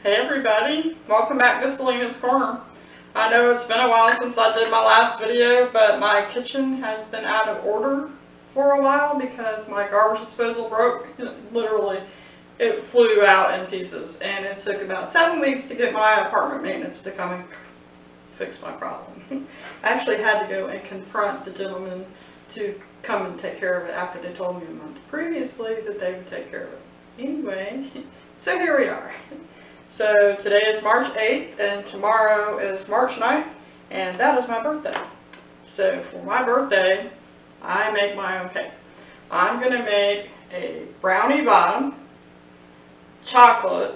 Hey everybody, welcome back to Selena's Corner. I know it's been a while since I did my last video, but my kitchen has been out of order for a while because my garbage disposal broke. Literally, it flew out in pieces, and it took about 7 weeks to get my apartment maintenance to come and fix my problem. I actually had to go and confront the gentleman to come and take care of it after they told me a month previously that they would take care of it. Anyway, so here we are. So today is March 8th and tomorrow is March 9th, and that is my birthday. So for my birthday, I make my own cake. I'm going to make a brownie bottom, chocolate,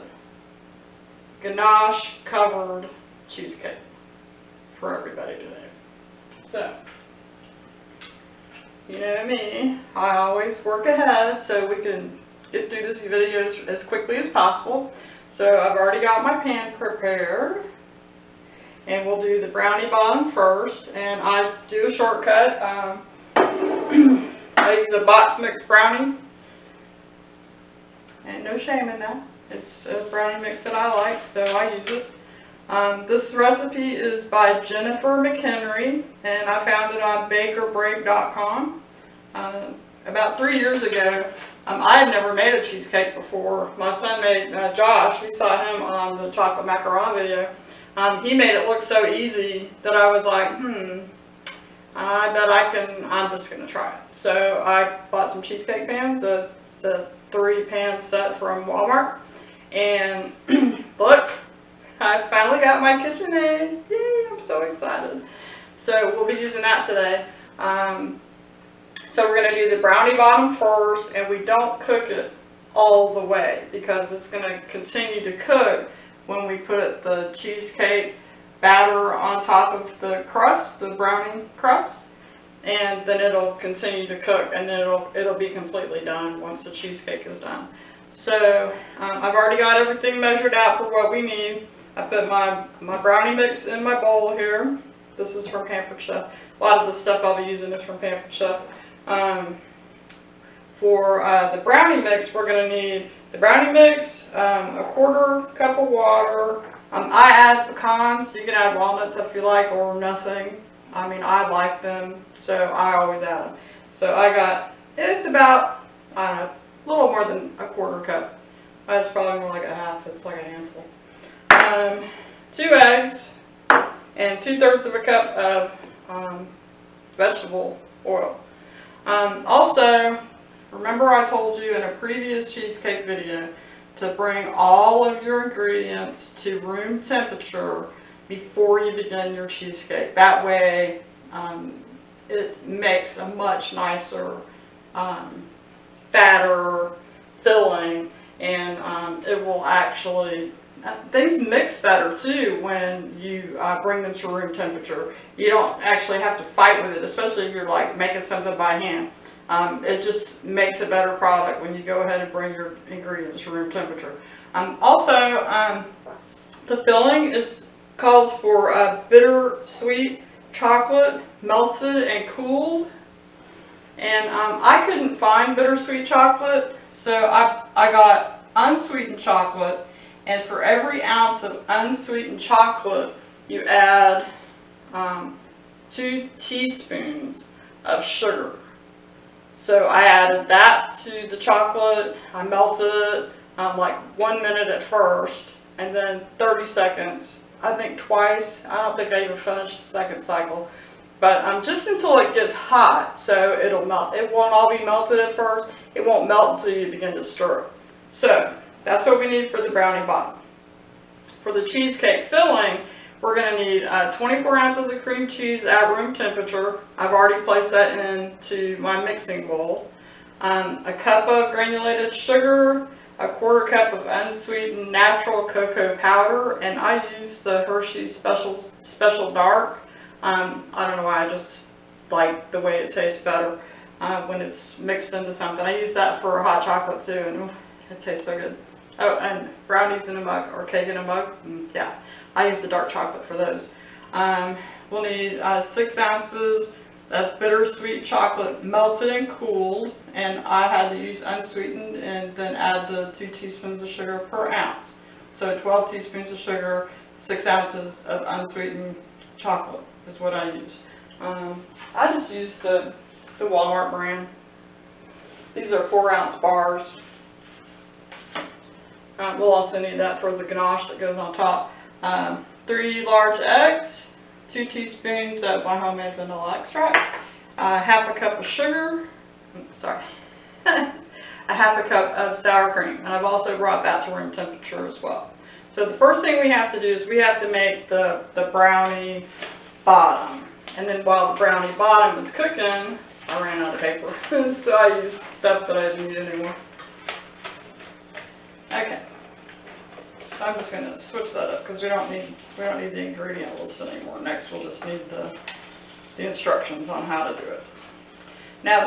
ganache covered cheesecake for everybody today. So, you know me, I always work ahead so we can get through these videos as quickly as possible. So I've already got my pan prepared, and we'll do the brownie bottom first, and I do a shortcut. I use a box mix brownie, and no shame in that. It's a brownie mix that I like, so I use it. This recipe is by Jennifer McHenry, and I found it on bakerbrave.com. About 3 years ago, I had never made a cheesecake before. My son made, Josh, we saw him on the chocolate macaron video. He made it look so easy that I was like, I bet I'm just going to try it. So I bought some cheesecake pans, it's a 3-pan set from Walmart. And look, I finally got my KitchenAid. Yay, I'm so excited. So we'll be using that today. So we're going to do the brownie bottom first, and we don't cook it all the way because it's going to continue to cook when we put the cheesecake batter on top of the crust, the brownie crust, and then it'll continue to cook, and then it'll be completely done once the cheesecake is done. So I've already got everything measured out for what we need. I put my brownie mix in my bowl here. This is from Pampered Chef. A lot of the stuff I'll be using is from Pampered Chef. For the brownie mix, we're going to need the brownie mix, a 1/4 cup of water. I add pecans. You can add walnuts if you like, or nothing. I mean, I like them, so I always add them. So it's about, I don't know, a little more than a 1/4 cup. That's probably more like a half. It's like a handful. 2 eggs and 2/3 of a cup of vegetable oil. Also, remember I told you in a previous cheesecake video to bring all of your ingredients to room temperature before you begin your cheesecake. That way, it makes a much nicer, fatter filling, and it will actually, things mix better too when you bring them to room temperature. You don't actually have to fight with it, especially if you're like making something by hand. It just makes a better product when you go ahead and bring your ingredients to room temperature. Also, the filling calls for bittersweet chocolate, melted and cooled. And I couldn't find bittersweet chocolate, so I got unsweetened chocolate. And for every ounce of unsweetened chocolate, you add 2 teaspoons of sugar. So I added that to the chocolate. I melted it like 1 minute at first, and then 30 seconds, I think twice. I don't think I even finished the second cycle. But just until it gets hot, so it'll melt. It won't all be melted at first. It won't melt until you begin to stir it. So that's what we need for the brownie bottom. For the cheesecake filling, we're going to need 24 ounces of cream cheese at room temperature. I've already placed that into my mixing bowl. A cup of granulated sugar, a 1/4 cup of unsweetened natural cocoa powder, and I use the Hershey's Special Dark. I don't know why, I just like the way it tastes better when it's mixed into something. I use that for hot chocolate too, and it tastes so good. Oh, and brownies in a mug, or cake in a mug. Yeah, I use the dark chocolate for those. We'll need 6 ounces of bittersweet chocolate, melted and cooled, and I had to use unsweetened and then add the 2 teaspoons of sugar per ounce. So 12 teaspoons of sugar, 6 ounces of unsweetened chocolate is what I use. I just use the Walmart brand. These are 4-ounce bars. We'll also need that for the ganache that goes on top. 3 large eggs, 2 teaspoons of my homemade vanilla extract, half a cup of sugar, a half a cup of sour cream, and I've also brought that to room temperature as well. So the first thing we have to do is we have to make the brownie bottom. And then while the brownie bottom is cooking, I ran out of paper, so I used stuff that I didn't need anymore. Okay. I'm just going to switch that up because we don't need the ingredient list anymore. Next, we'll just need the instructions on how to do it. Now,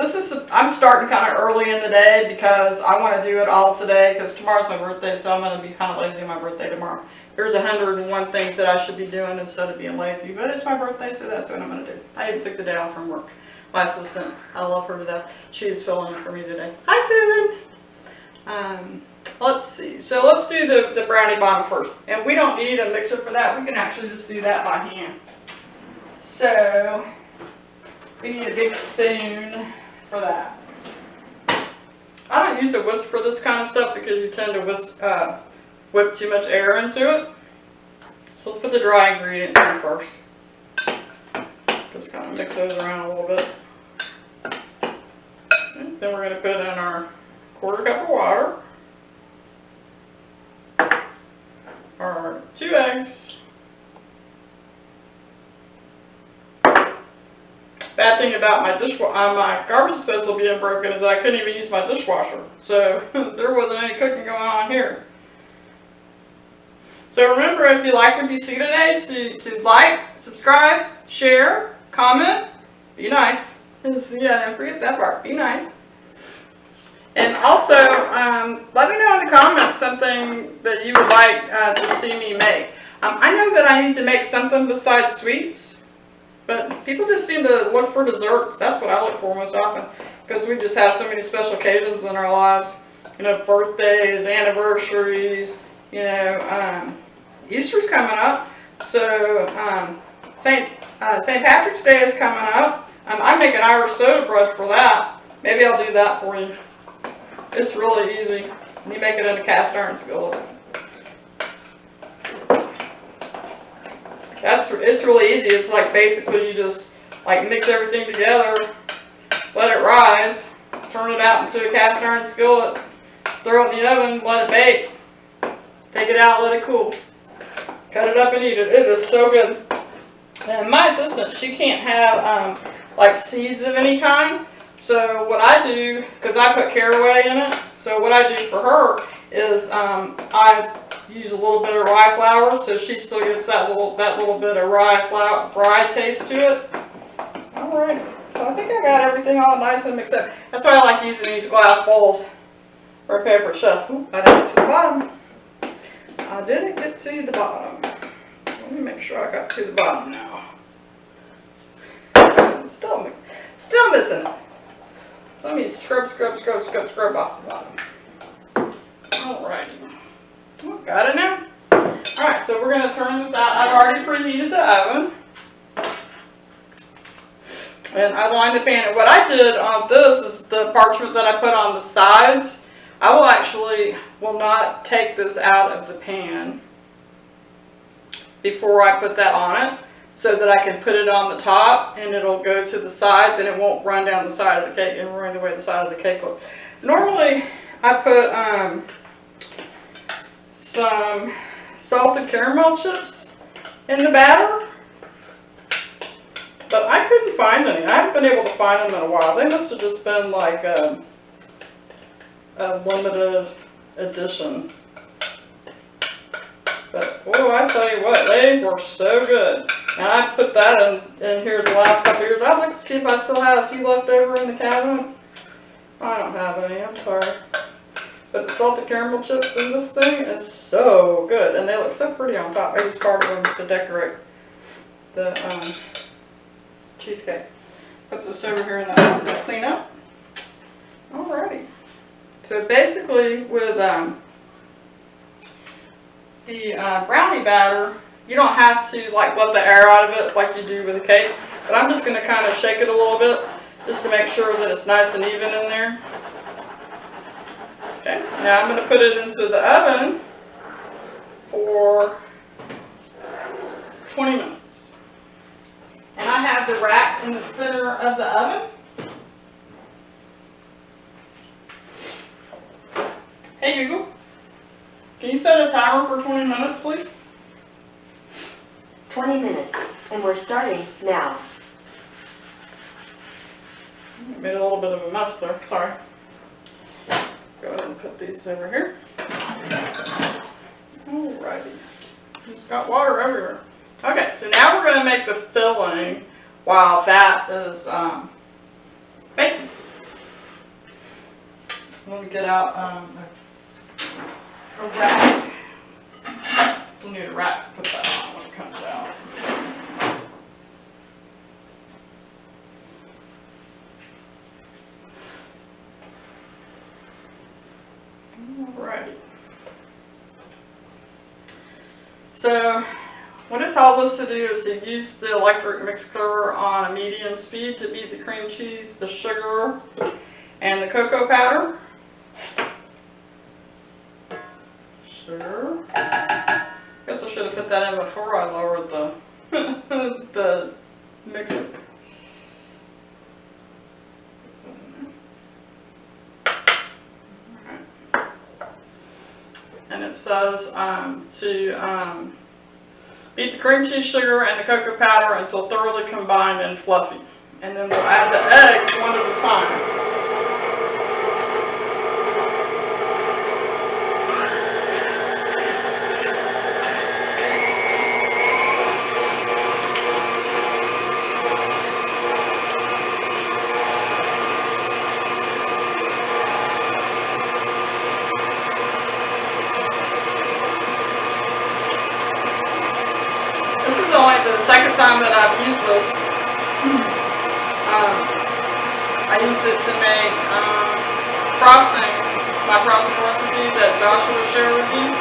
I'm starting kind of early in the day because I want to do it all today because tomorrow's my birthday, so I'm going to be kind of lazy on my birthday tomorrow. There's 101 things that I should be doing instead of being lazy, but it's my birthday, so that's what I'm going to do. I even took the day off from work. My assistant, I love her to death. She is filling in for me today. Hi, Susan. Let's see. So let's do the brownie bottom first. And we don't need a mixer for that. We can actually just do that by hand. So we need a big spoon for that. I don't use a whisk for this kind of stuff because you tend to whip too much air into it. So let's put the dry ingredients in first. Just kind of mix those around a little bit. And then we're going to put in our 1/4 cup of water. Our 2 eggs. Bad thing about my garbage disposal being broken is that I couldn't even use my dishwasher. So there wasn't any cooking going on here. So remember, if you like what you see today, to like, subscribe, share, comment, be nice. Yeah, don't forget that part, be nice. And also, let me know in the comments something that you would like to see me make. I know that I need to make something besides sweets, but people just seem to look for desserts. That's what I look for most often, because we just have so many special occasions in our lives. You know, birthdays, anniversaries, you know, Easter's coming up, so St. Patrick's Day is coming up. I make an Irish soda bread for that. Maybe I'll do that for you. It's really easy. You make it in a cast iron skillet. It's really easy. It's like basically you just like mix everything together, let it rise, turn it out into a cast iron skillet, throw it in the oven, let it bake, take it out, let it cool, cut it up and eat it. It is so good. And my assistant, she can't have like seeds of any kind. So what I do, because I put caraway in it, so what I do for her is I use a little bit of rye flour, so she still gets that little bit of rye taste to it. All right, so I think I got everything all nice and mixed up. That's why I like using these glass bowls for a paper chef. Oop, I didn't get to the bottom. I didn't get to the bottom. Let me make sure I got to the bottom now. Still missing it. Let me scrub off the bottom. Alrighty. Oh, got it now? Alright, so we're going to turn this out. I've already preheated the oven. And I lined the pan. And what I did on this is the parchment that I put on the sides. I will not take this out of the pan before I put that on it, so that I can put it on the top and it'll go to the sides and it won't run down the side of the cake and ruin the way the side of the cake looks. Normally I put some salted caramel chips in the batter, but I couldn't find any. I haven't been able to find them in a while. They must have just been like a limited edition. But boy, I tell you what, they were so good. And I put that in here the last couple of years. I'd like to see if I still have a few left over in the cabinet. I don't have any, I'm sorry. But the salted caramel chips in this thing is so good. And they look so pretty on top. I used part of them to decorate the cheesecake. Put this over here in the oven to clean up. Alrighty. So basically with the brownie batter, you don't have to like let the air out of it like you do with a cake, but I'm just going to kind of shake it a little bit just to make sure that it's nice and even in there. Okay, now I'm going to put it into the oven for 20 minutes. And I have the rack in the center of the oven. Hey Google, can you set a timer for 20 minutes, please? 20 minutes, and we're starting now. Made a little bit of a mess there, sorry. Go ahead and put these over here. Alrighty. Just got water everywhere. Okay, so now we're going to make the filling while that is baking. Let me get out a rack. We'll need a rack to put that on when it comes out. Alrighty. So what it tells us to do is to use the electric mixer on a medium speed to beat the cream cheese, the sugar, and the cocoa powder. Sugar. Guess I should have put that in before I lowered the the mixer. And it says to beat the cream cheese, sugar, and the cocoa powder until thoroughly combined and fluffy. And then we'll add the eggs one at a time. Second time that I've used this. I used it to make frosting, my frosting recipe that Joshua shared with you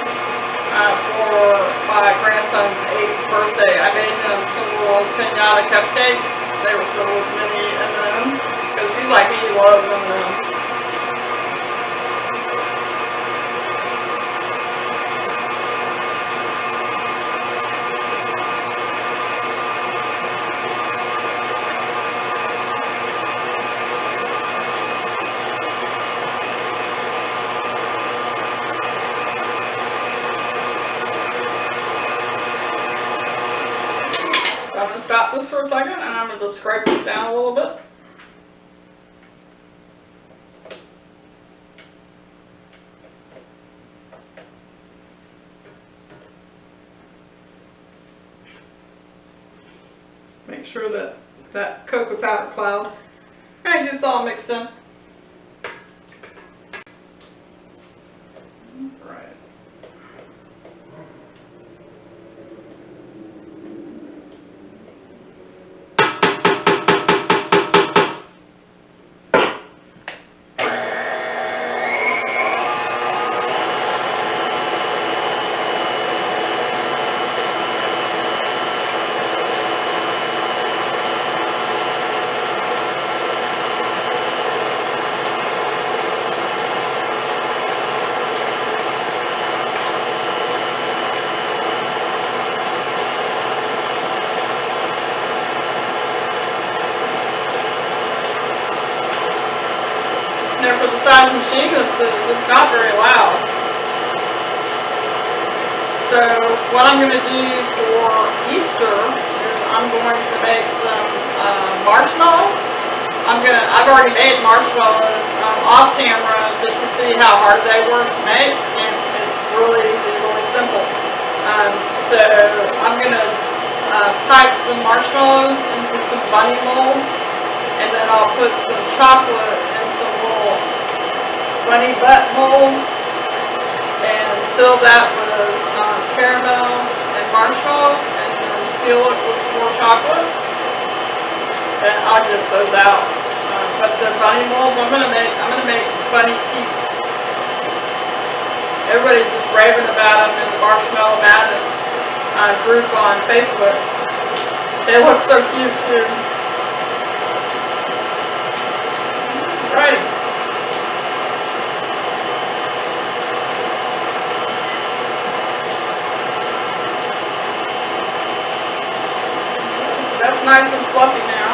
for my grandson's 8th birthday. I made him some little pinata cupcakes. They were filled with mini M&Ms because he's like me, he loves M&Ms. Stop this for a second, and I'm going to just scrape this down a little bit. Make sure that that cocoa powder cloud gets all mixed in. For the size machine this is, it's not very loud. So what I'm going to do for Easter is I'm going to make some marshmallows. I've already made marshmallows off camera just to see how hard they were to make, and it's really easy, really simple. So I'm going to pipe some marshmallows into some bunny molds, and then I'll put some chocolate in some little bunny butt molds and fill that with caramel and marshmallows, and then seal it with more chocolate. And I'll get those out. But the bunny molds, I'm gonna make bunny peeps. Everybody's just raving about them in the Marshmallow Madness group on Facebook. They look so cute too. Right. That's nice and fluffy now.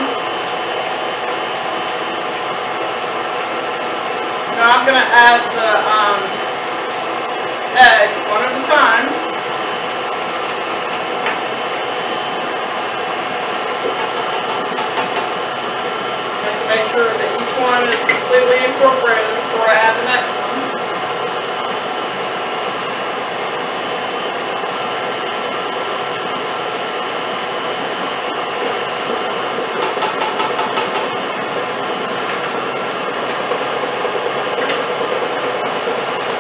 Now I'm going to add the eggs one at a time. Make sure that each one is completely incorporated before I add the next one.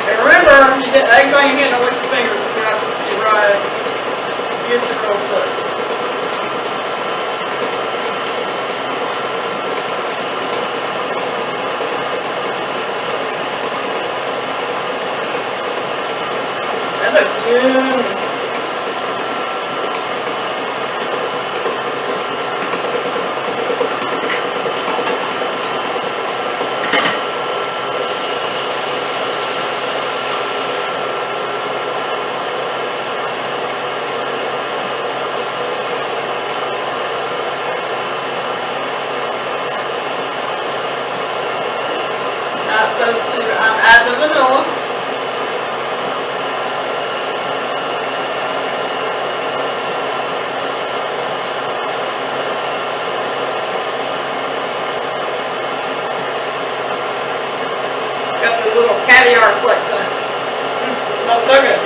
And remember, if you get eggs on your hand, don't lick your fingers if you're not supposed to eat raw eggs. You get you real sick. That looks good. Now it says to add the vanilla. Got those little caviar flakes in it. It smells so good.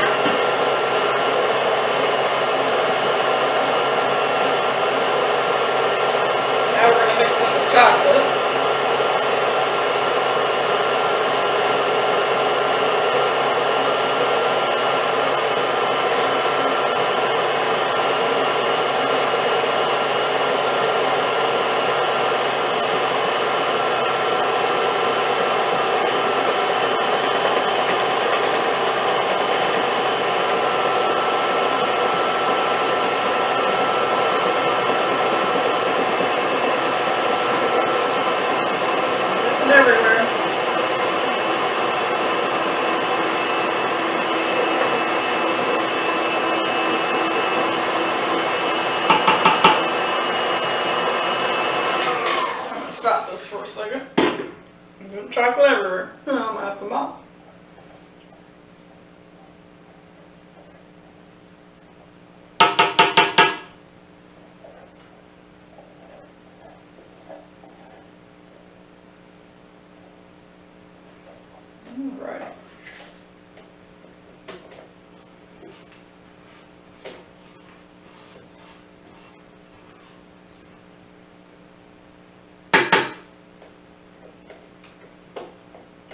Now we're going to mix in the chocolate. Everywhere. I'm going to stop this for a second. I'm getting chocolate everywhere. I'm going to have to mop. Alright.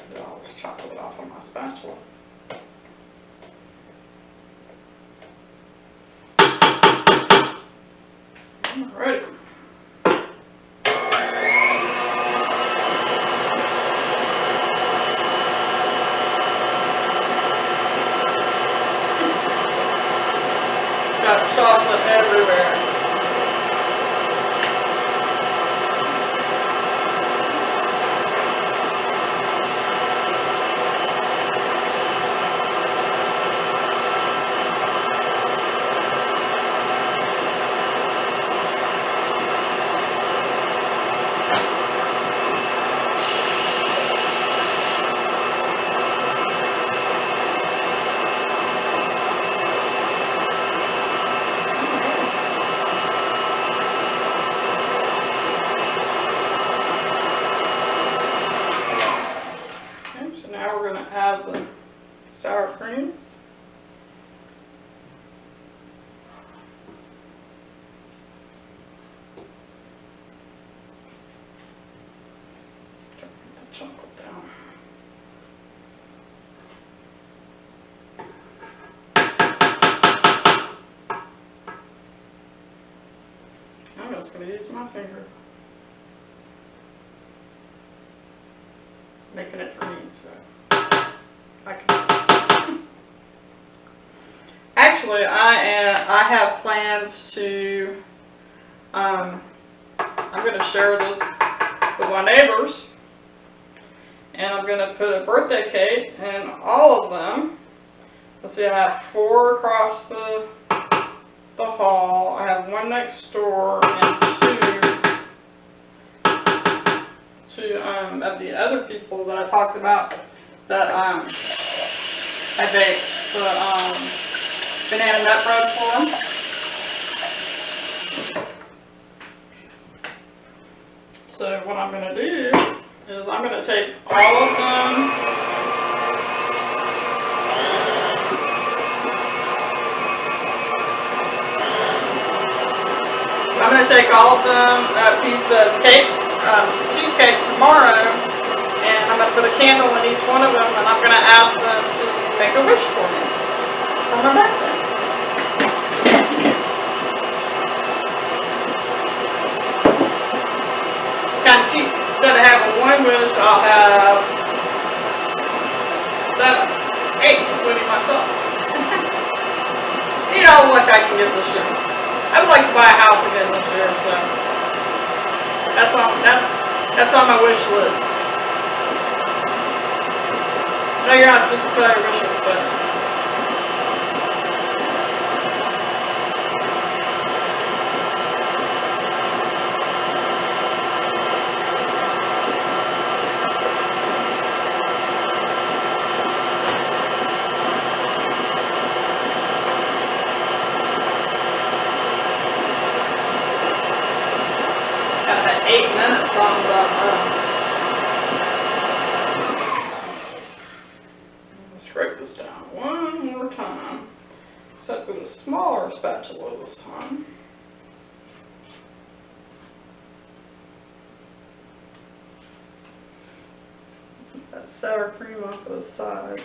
Get all this chocolate off on my spatula. Alright. Got chocolate everywhere. Add the sour cream. Put the chocolate down. I'm just going to use my finger. Making it for me, so I can actually, I have plans to, I'm going to share this with my neighbors, and I'm going to put a birthday cake in all of them. Let's see, I have 4 across the hall, I have 1 next door, and 2 of the other people that I talked about that I baked the banana nut bread for. So what I'm going to do is I'm going to take all of them, a piece of cake, cheesecake tomorrow, and I'm going to put a candle in each one of them, and I'm going to ask them to make a wish for me for my birthday. Kind of cheap. Instead of having 1 wish, I'll have 7, 8, including myself. You know what I can give this year. I would like to buy a house again this year, so that's on my wish list. No, you're not supposed to tell your wishes, but got that 8 minutes on the scrape this down 1 more time, except with a smaller spatula this time. Put that sour cream off of the side.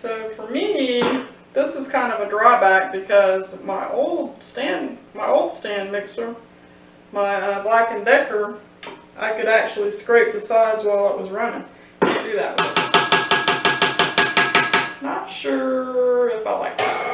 So for me, this is kind of a drawback because my old stand mixer, my Black & Decker, I could actually scrape the sides while it was running. Can't do that with this. Not sure if I like that.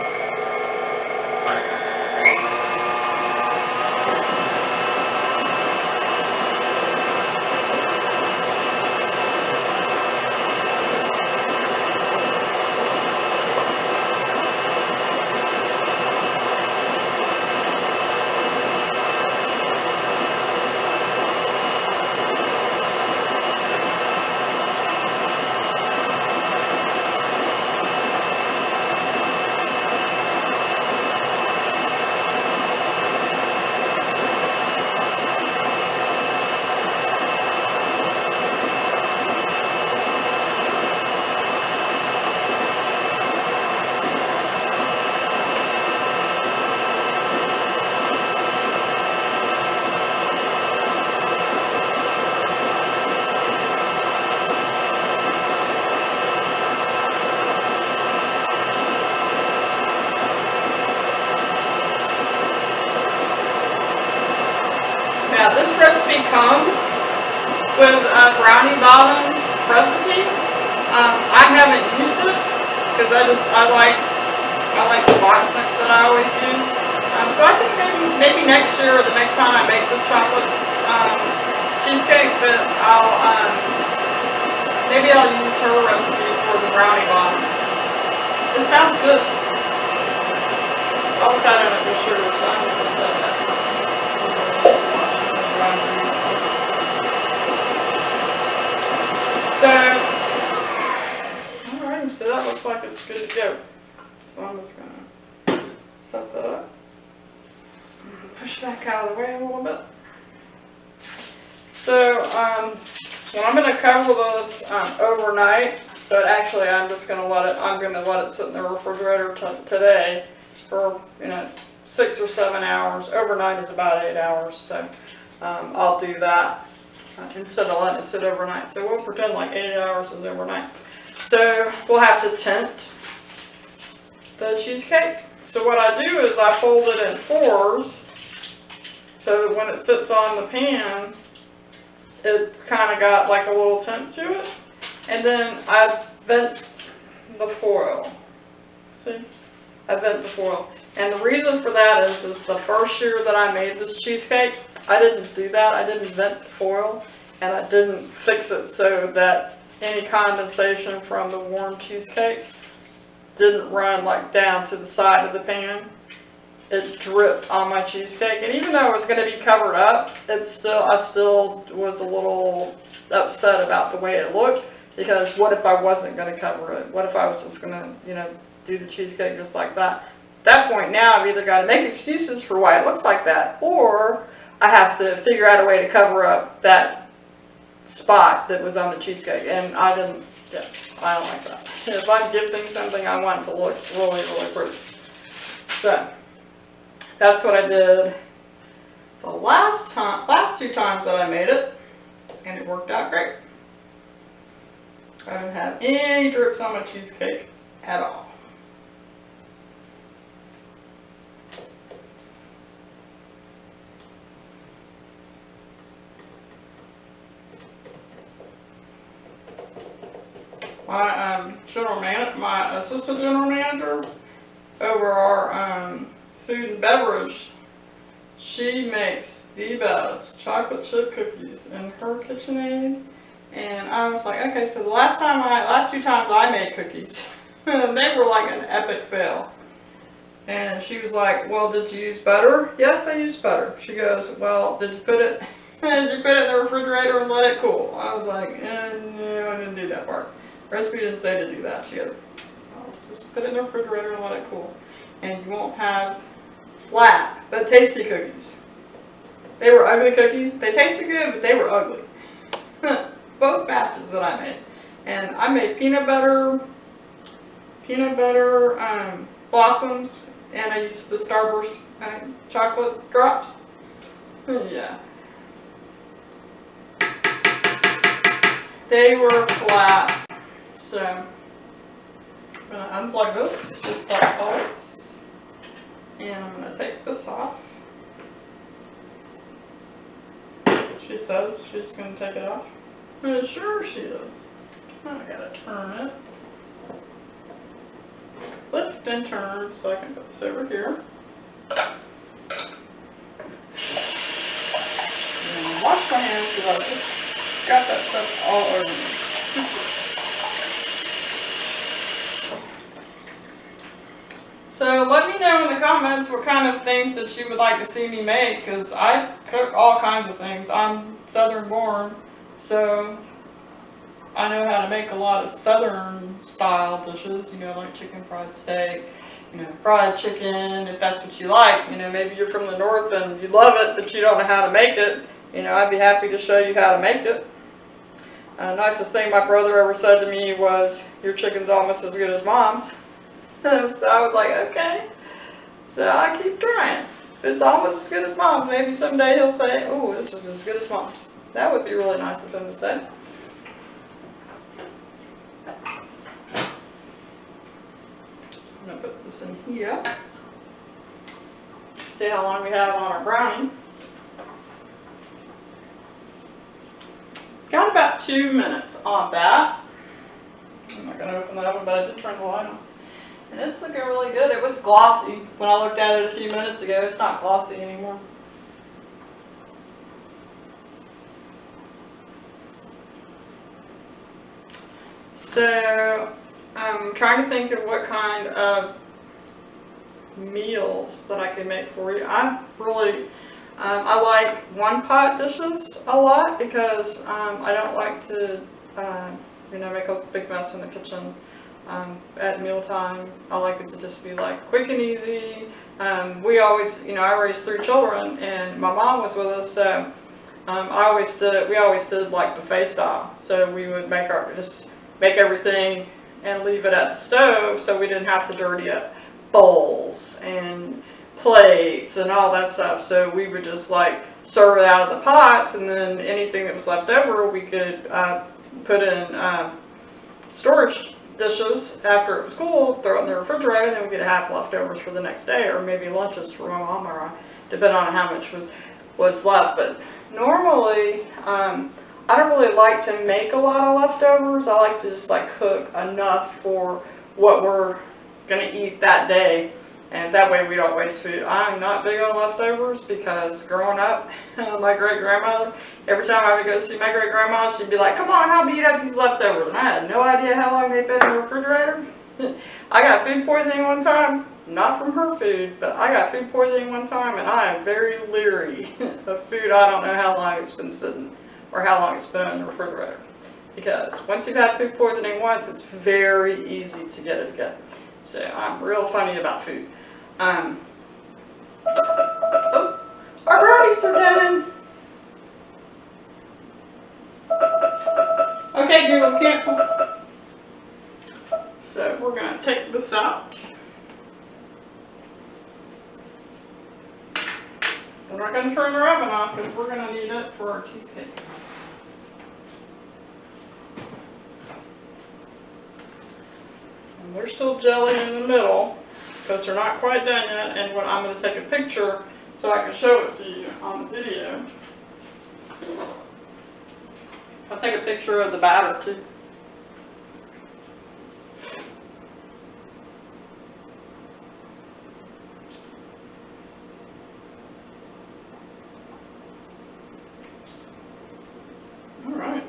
Now this recipe comes with a brownie bottom recipe. I haven't used it because I like the box mix that I always use. So I think maybe next year or the next time I make this chocolate cheesecake that maybe I'll use her recipe for the brownie bottom. It sounds good. I always had it with sugar, so I'm just gonna set that. So, alright, so that looks like it's good to go. So I'm just going to set that up. Push back out of the way a little bit. So, well, I'm going to cover this overnight, but actually I'm just going to let it sit in the refrigerator today for 6 or 7 hours. Overnight is about 8 hours, so I'll do that instead of letting it sit overnight. So we'll pretend like 8 hours is overnight. So we'll have to tint the cheesecake. So what I do is I fold it in 4s so that when it sits on the pan, it's kind of got like a little tint to it. And then I vent the foil. See? I vent the foil. And the reason for that is the first year that I made this cheesecake, I didn't do that. I didn't vent the foil, and I didn't fix it so that any condensation from the warm cheesecake didn't run like down to the side of the pan. It dripped on my cheesecake, and even though it was going to be covered up, I still was a little upset about the way it looked, because what if I wasn't going to cover it? What if I was just going to, do the cheesecake just like that? At that point now, I've either got to make excuses for why it looks like that, or I have to figure out a way to cover up that spot that was on the cheesecake, and I don't like that. If I'm gifting something, I want it to look really, really pretty. So that's what I did the last two times that I made it, and it worked out great. I didn't have any drips on my cheesecake at all. My assistant general manager over our food and beverage, she makes the best chocolate chip cookies in her KitchenAid. And I was like, okay, so the last two times I made cookies, they were like an epic fail. And she was like, well, did you use butter? Yes, I used butter. She goes, well, did you put it in the refrigerator and let it cool? I was like, no, I didn't do that part. Recipe didn't say to do that. She goes, well, just put it in the refrigerator and let it cool. And you won't have flat but tasty cookies. They were ugly cookies. They tasted good, but they were ugly. Both batches that I made. And I made peanut butter blossoms, and I used the Starburst chocolate drops. Yeah. They were flat. So I'm going to unplug this, just like always. And I'm going to take this off. She says she's going to take it off. Sure she is. I gotta turn it. Lift and turn so I can put this over here. And wash my hands because I just got that stuff all over me. So let me know in the comments what kind of things that you would like to see me make, because I cook all kinds of things. I'm Southern born, so I know how to make a lot of Southern style dishes, like chicken fried steak, fried chicken, if that's what you like. Maybe you're from the north and you love it, but you don't know how to make it. I'd be happy to show you how to make it. Nicest thing my brother ever said to me was, your chicken's almost as good as mom's. So I was like, okay. So I keep trying. If it's almost as good as mom's, maybe someday he'll say, oh, this is as good as mom's. That would be really nice of him to say. I'm going to put this in here. See how long we have on our brownie. Got about 2 minutes on that. I'm not going to open the oven, but I did turn the light on. And it's looking really good. It was glossy when I looked at it a few minutes ago. It's not glossy anymore. So I'm trying to think of what kind of meals that I can make for you. I like one-pot dishes a lot because I don't like to make a big mess in the kitchen at mealtime. I like it to just be like quick and easy. We always, I raised 3 children, and my mom was with us, so we always did like buffet style. So we would just make everything and leave it at the stove, so we didn't have to dirty up bowls and plates and all that stuff. So we would just like serve it out of the pots, and then anything that was left over we could put in storage dishes after it was cool, throw it in the refrigerator, and then we get half leftovers for the next day, or maybe lunches for my mom or I, depending on how much was left. But normally I don't really like to make a lot of leftovers. I like to just like cook enough for what we're gonna eat that day, and that way we don't waste food. I'm not big on leftovers because growing up, my great grandmother, every time I would go see my great grandma, she'd be like, "Come on, help me eat up these leftovers," and I had no idea how long they'd been in the refrigerator. I got food poisoning one time, not from her food, but I got food poisoning one time, and I am very leery of food. I don't know how long it's been sitting or how long it's been in the refrigerator, because once you've had food poisoning once, it's very easy to get it again. So I'm real funny about food. Oh, our brownies are done. Okay, Google, cancel. So we're gonna take this out. We're not gonna turn the oven off because we're gonna need it for our cheesecake. And they're still jelly in the middle because they're not quite done yet. And what I'm gonna take a picture so I can show it to you on the video. I'll take a picture of the batter too. Alright.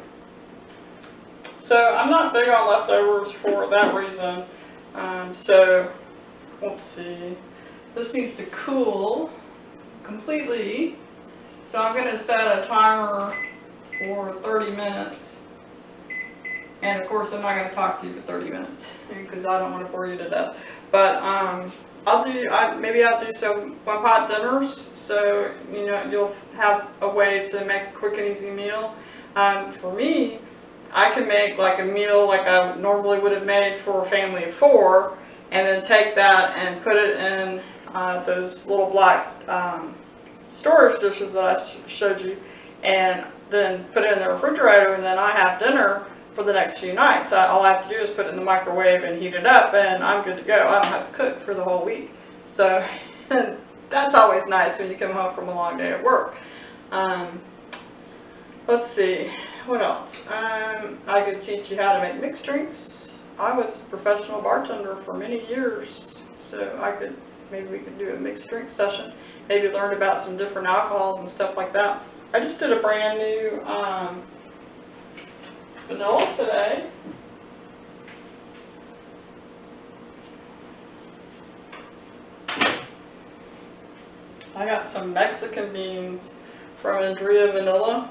So I'm not big on leftovers for that reason. So let's see. This needs to cool completely. So I'm going to set a timer for 30 minutes. And of course I'm not going to talk to you for 30 minutes because I don't want to bore you to death. But maybe I'll do some one-pot dinners, so you'll have a way to make a quick and easy meal. For me, I can make like a meal like I normally would have made for a family of 4, and then take that and put it in those little black storage dishes that I showed you, and then put it in the refrigerator, and then I have dinner for the next few nights. All I have to do is put it in the microwave and heat it up, and I'm good to go. I don't have to cook for the whole week. So that's always nice when you come home from a long day at work. Let's see, what else? I could teach you how to make mixed drinks. I was a professional bartender for many years, so maybe we could do a mixed drink session. Maybe learn about some different alcohols and stuff like that. I just did a brand new vanilla today. I got some Mexican beans from Indrivanilla,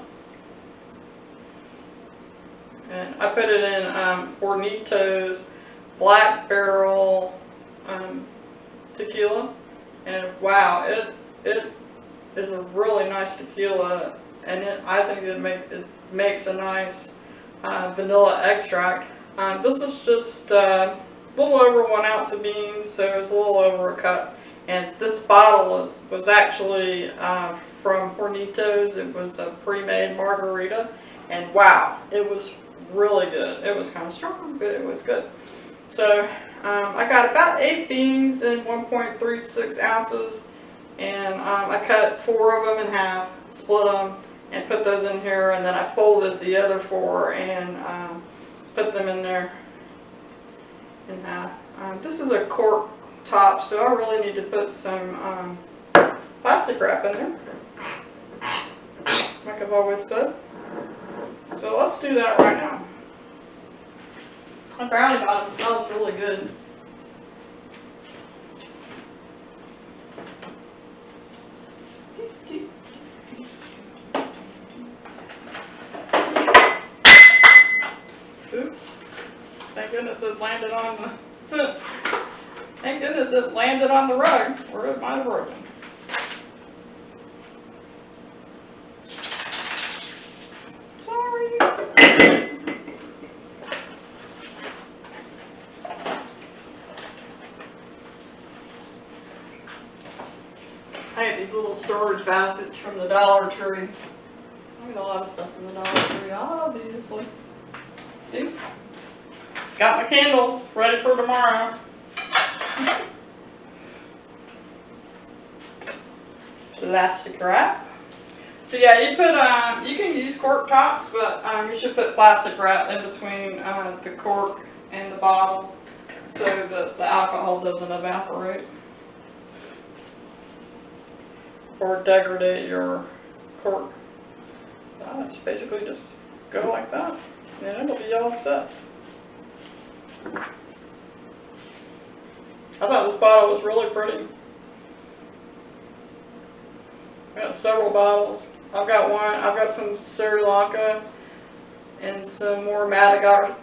and I put it in Hornitos Black Barrel tequila, and wow, it is a really nice tequila, and I think it makes a nice vanilla extract. This is just a little over 1 ounce of beans, so it's a little over a cup. And this bottle was actually from Hornitos. It was a pre-made margarita, and wow, it was really good. It was kind of strong, but it was good. So I got about 8 beans in 1.36 ounces, and I cut 4 of them in half, split them, and put those in here, and then I folded the other 4 and put them in there in half. This is a cork top, so I really need to put some plastic wrap in there, like I've always said. So let's do that right now. My brownie bottom smells really good. Oops. Thank goodness it landed on the thank goodness it landed on the rug, or it might have broken. Sorry. I have these little storage baskets from the Dollar Tree. I get a lot of stuff from the Dollar Tree, obviously. See? Got my candles ready for tomorrow. Plastic wrap. So yeah, you can use cork tops, but you should put plastic wrap in between the cork and the bottle so that the alcohol doesn't evaporate or degrade your cork. So it's basically just go like that, and it'll be all set. I thought this bottle was really pretty. I got several bottles. I've got one. I've got some Sri Lanka and some more Madagascar.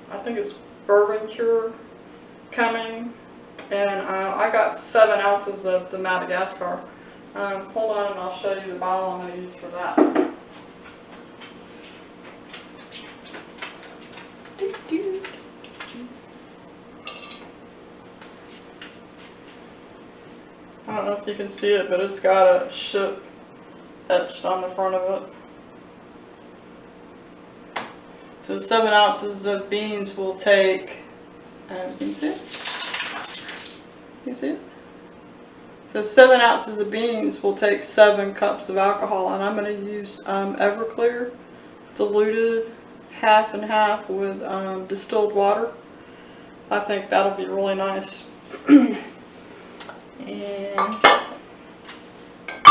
I think it's bourbon cure coming. And I got 7 ounces of the Madagascar. Hold on and I'll show you the bottle I'm going to use for that. I don't know if you can see it, but it's got a ship etched on the front of it. So 7 ounces of beans will take, can you see it? Can you see it? So 7 ounces of beans will take 7 cups of alcohol, and I'm going to use Everclear, diluted half and half with distilled water. I think that'll be really nice. And I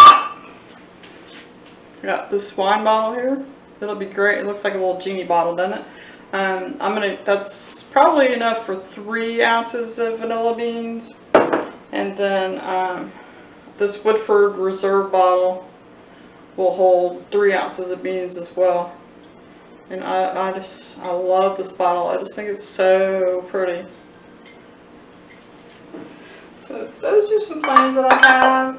got this wine bottle here. It'll be great. It looks like a little genie bottle, doesn't it? That's probably enough for 3 ounces of vanilla beans. And then this Woodford Reserve bottle will hold 3 ounces of beans as well. And I love this bottle. I just think it's so pretty. So those are some plans that I have.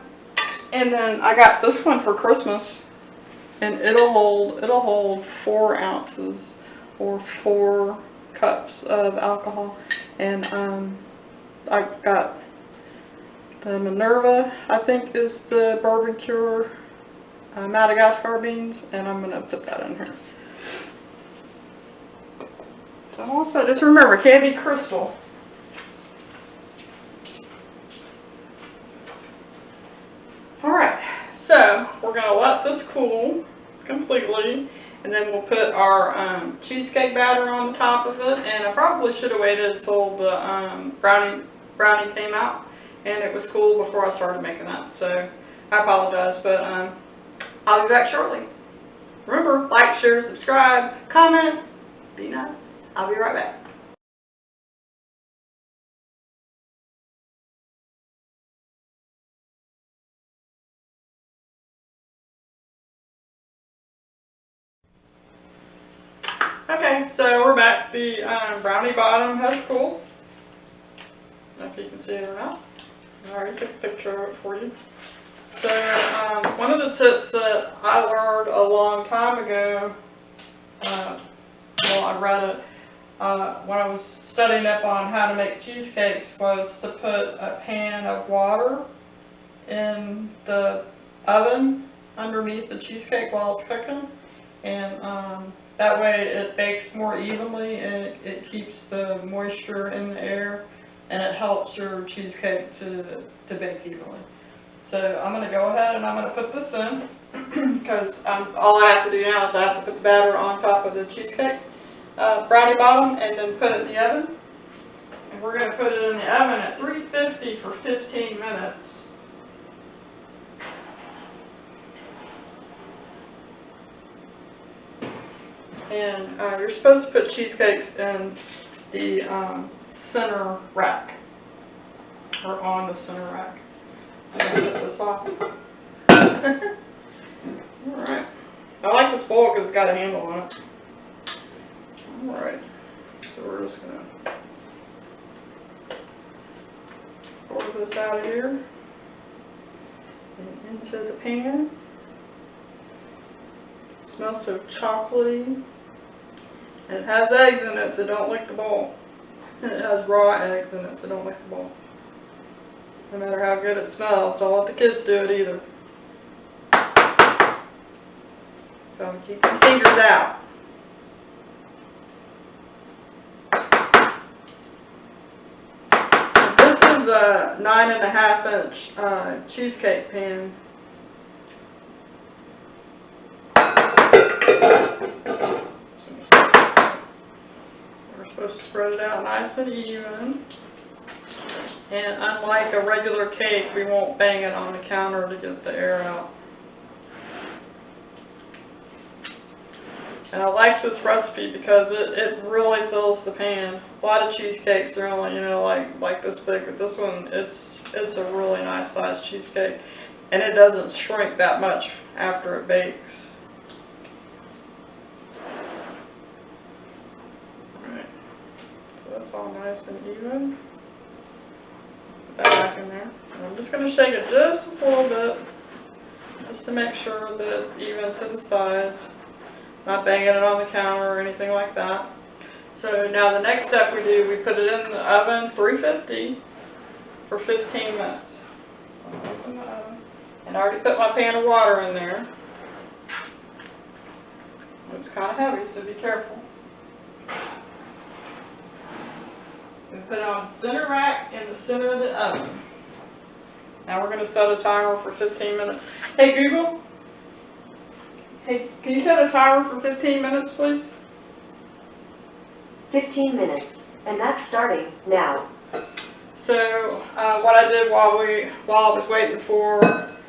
And then I got this one for Christmas. And it'll hold 4 ounces or 4 cups of alcohol. And I got the Minerva, I think, is the bourbon cure Madagascar beans, and I'm gonna put that in here. So also, just remember, it can't be crystal. All right, so we're gonna let this cool completely, and then we'll put our cheesecake batter on the top of it. And I probably should have waited until the brownie came out and it was cool before I started making that. So I apologize, but I'll be back shortly. Remember, like, share, subscribe, comment, be nice. I'll be right back. Okay, so we're back. The brownie bottom has cooled. I don't know if you can see it or not. I already took a picture of it for you. So one of the tips that I learned a long time ago, well, I read it when I was studying up on how to make cheesecakes, was to put a pan of water in the oven underneath the cheesecake while it's cooking, and that way it bakes more evenly, and it keeps the moisture in the air, and it helps your cheesecake to bake evenly. So I'm going to go ahead and I'm going to put this in, because all I have to do now is I have to put the batter on top of the cheesecake brownie bottom and then put it in the oven. And we're going to put it in the oven at 350 for 15 minutes. And you're supposed to put cheesecakes in the center rack, or on the center rack. So I'm going to put this off. Alright. I like this bowl because it's got a handle on it. Alright. So we're just going to pour this out of here and into the pan. It smells so chocolatey. And it has eggs in it, so don't lick the bowl. And it has raw eggs in it, so don't lick the bowl. No matter how good it smells, don't let the kids do it either. So keep your fingers out. This is a 9.5-inch cheesecake pan. supposed to spread it out nice and even. And unlike a regular cake, we won't bang it on the counter to get the air out. And I like this recipe because it really fills the pan. A lot of cheesecakes are only, you know, like this big, but this one, it's a really nice sized cheesecake. And it doesn't shrink that much after it bakes. Alright, so that's all nice and even. Put that back in there. And I'm just going to shake it just a little bit, just to make sure that it's even to the sides. Not banging it on the counter or anything like that. So now the next step we do, we put it in the oven, 350, for 15 minutes. I'll open the oven. And I already put my pan of water in there. It's kind of heavy, so be careful. We put it on the center rack in the center of the oven. Now we're going to set a timer for 15 minutes. Hey Google. Hey, can you set a timer for 15 minutes, please? 15 minutes, and that's starting now. So, what I did while I was waiting for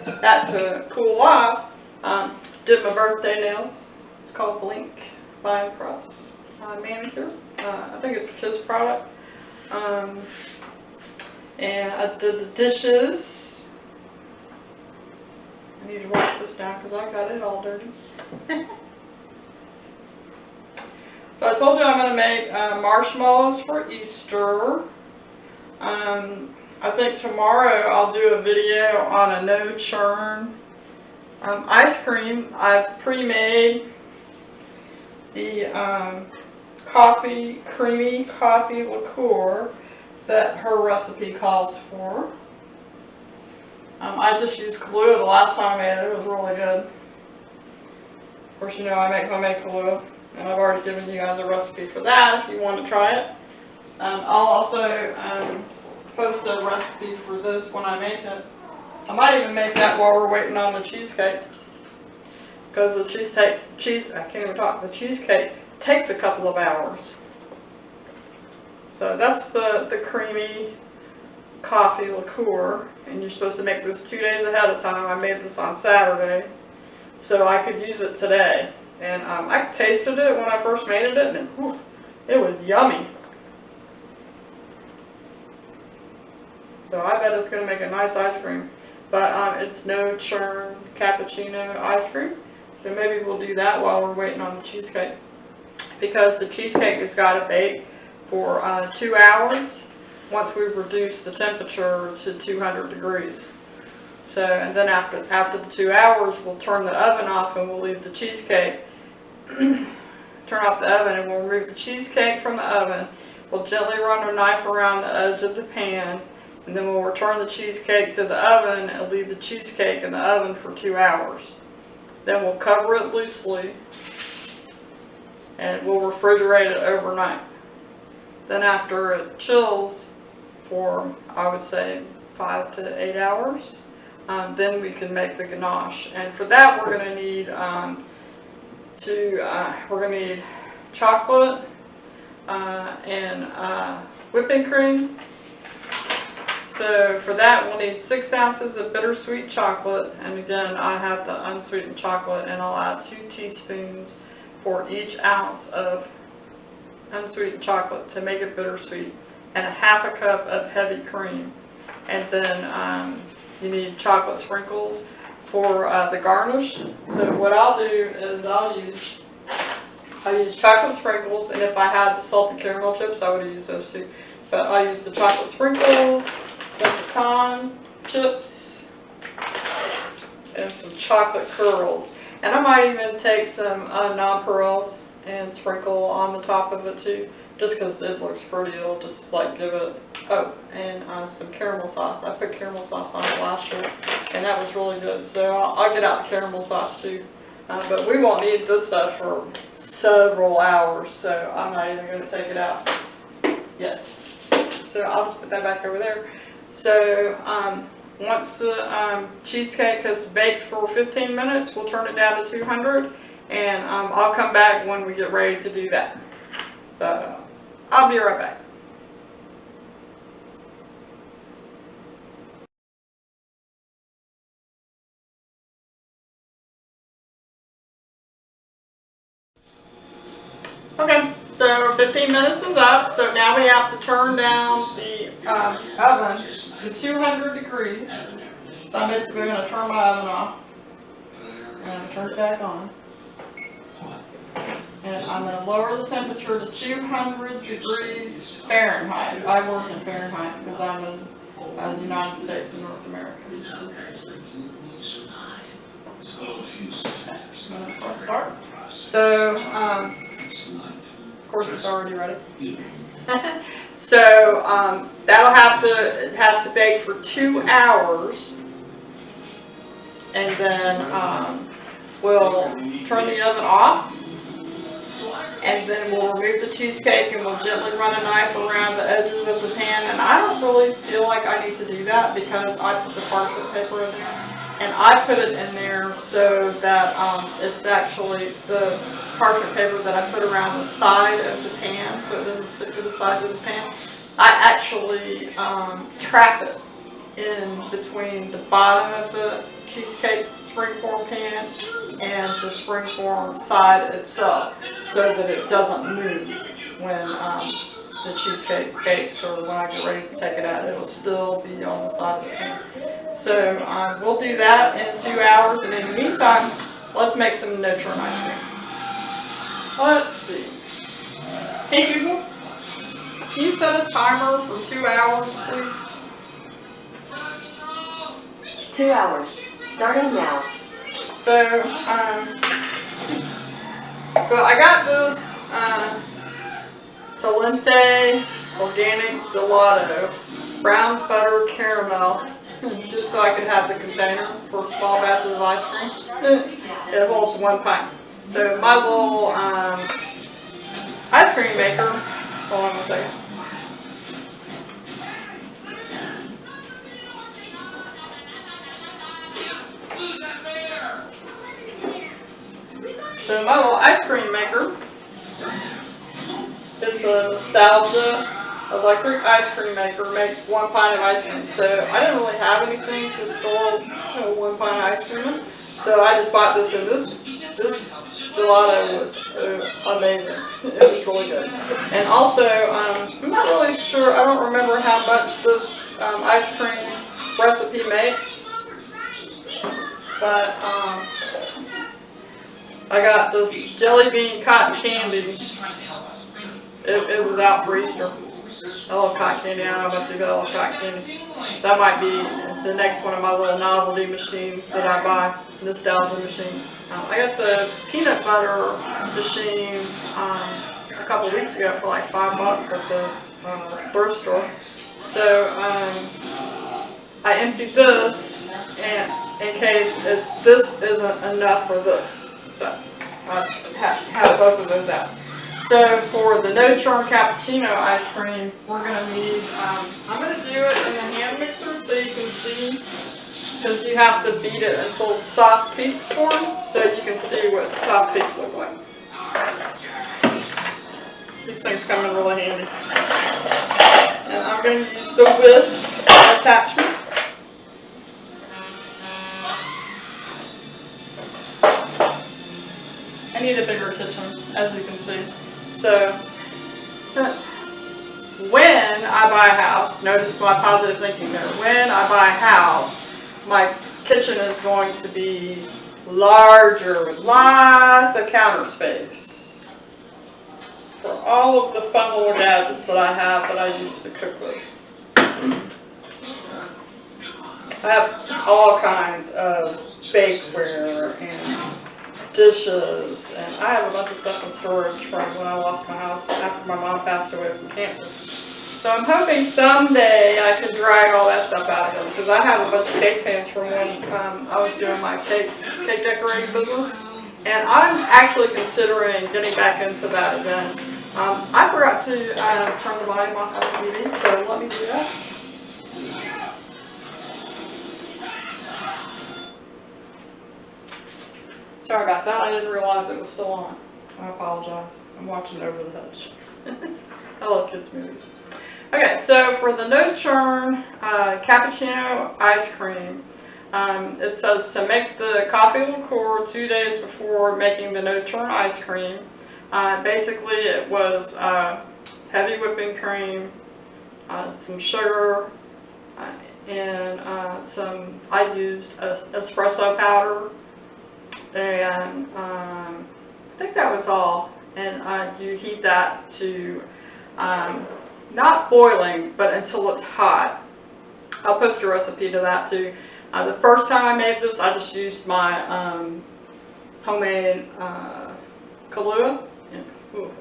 that to cool off, did my birthday nails. It's called Blink by Crust Manicure. I think it's a Kiss product. And I did the dishes. I need to wipe this down because I got it all dirty. So I told you I'm going to make marshmallows for Easter. I think tomorrow I'll do a video on a no-churn ice cream. I've pre-made the creamy coffee liqueur that her recipe calls for. I just used Kahlua the last time I made it. It was really good. Of course, you know I make homemade Kahlua, and I've already given you guys a recipe for that if you want to try it. I'll also post a recipe for this when I make it. I might even make that while we're waiting on the cheesecake, because the the cheesecake takes a couple of hours. So that's the creamy coffee liqueur, and you're supposed to make this 2 days ahead of time. I made this on Saturday, so I could use it today. And I tasted it when I first made it, and it was yummy. So I bet it's going to make a nice ice cream. But it's no-churn cappuccino ice cream, so maybe we'll do that while we're waiting on the cheesecake, because the cheesecake has got to bake for 2 hours once we've reduced the temperature to 200 degrees. So, and then after the 2 hours, we'll turn the oven off and we'll leave the cheesecake. Turn off the oven and we'll remove the cheesecake from the oven. We'll gently run a knife around the edge of the pan, and then we'll return the cheesecake to the oven and leave the cheesecake in the oven for 2 hours. Then we'll cover it loosely and we'll refrigerate it overnight. Then after it chills for, I would say, 5 to 8 hours, then we can make the ganache. And for that, we're going to need chocolate and whipping cream. So for that, we'll need 6 ounces of bittersweet chocolate. And again, I have the unsweetened chocolate, and I'll add 2 teaspoons for each ounce of unsweetened chocolate to make it bittersweet, and 1/2 cup of heavy cream. And then you need chocolate sprinkles for the garnish. So what I'll do is I'll use chocolate sprinkles, and if I had the salted caramel chips, I would use those too. But I'll use the chocolate sprinkles, some pecan chips, and some chocolate curls. And I might even take some nonpareils and sprinkle on the top of it too, just because it looks pretty. It'll just like give it, and some caramel sauce. I put caramel sauce on it last year, and that was really good. So I'll get out the caramel sauce too. But we won't need this stuff for several hours, so I'm not even going to take it out yet. So I'll just put that back over there. So once the cheesecake has baked for 15 minutes, we'll turn it down to 200, and I'll come back when we get ready to do that. So I'll be right back. Okay, so 15 minutes is up, so now we have to turn down the oven to 200 degrees. So I'm basically going to turn my oven off and turn it back on. And I'm going to lower the temperature to 200 degrees Fahrenheit. I work in Fahrenheit because I'm in the United States and North America. I'm going to press start. So, of course it's already ready. So it has to bake for 2 hours. And then we'll turn the oven off. And then we'll remove the cheesecake and we'll gently run a knife around the edges of the pan. And I don't really feel like I need to do that because I put the parchment paper in there. And I put it in there so that it's actually the parchment paper that I put around the side of the pan so it doesn't stick to the sides of the pan. I actually trap it in between the bottom of the cheesecake springform pan and the springform side itself so that it doesn't move when the cheesecake bakes or when I get ready to take it out. It'll still be on the side of the pan. So we'll do that in 2 hours, and in the meantime, let's make some No-Churn ice cream. Let's see. Hey Google, can you set a timer for 2 hours, please? 2 hours, starting now. So I got this Talente organic gelato, brown butter caramel, just so I could have the container for small batches of ice cream. It holds 1 pint. So my little ice cream maker, hold on a second. So my little ice cream maker, it's a Nostalgia electric ice cream maker, makes 1 pint of ice cream. So I didn't really have anything to store 1 pint of ice cream in. So I just bought this, and this gelato was amazing. It was really good. And also, I'm not really sure, I don't remember how much this ice cream recipe makes. But I got this jelly bean cotton candy. It was out for Easter. I love cotton candy. I don't know about you, but I love cotton candy. That might be the next one of my little novelty machines that I buy, nostalgia machines. I got the peanut butter machine a couple weeks ago for like $5 at the thrift store. So I emptied this in case this isn't enough for this. So I have both of those out. So for the No-Churn cappuccino ice cream, we're going to need, I'm going to do it in a hand mixer so you can see, because you have to beat it until soft peaks form, so you can see what soft peaks look like. These things come in really handy. And I'm going to use the whisk attachment. I need a bigger kitchen, as you can see. So, when I buy a house, notice my positive thinking there, when I buy a house, my kitchen is going to be larger, with lots of counter space for all of the fun little gadgets that I have that I use to cook with. I have all kinds of bakeware and dishes, and I have a bunch of stuff in storage from when I lost my house after my mom passed away from cancer. So I'm hoping someday I can drag all that stuff out of them, because I have a bunch of cake pans from when I was doing my cake decorating business, and I'm actually considering getting back into that again. I forgot to turn the volume off on the TV, so let me do that. Sorry about that, I didn't realize it was still on. I apologize. I'm watching over the hedge. I love kids movies. Okay, so for the No-Churn Cappuccino ice cream, it says to make the coffee liqueur 2 days before making the No-Churn ice cream. Basically, it was heavy whipping cream, some sugar, and I used espresso powder, and I think that was all. And you heat that to not boiling, but until it's hot. I'll post a recipe to that too. The first time I made this, I just used my homemade Kahlua. And,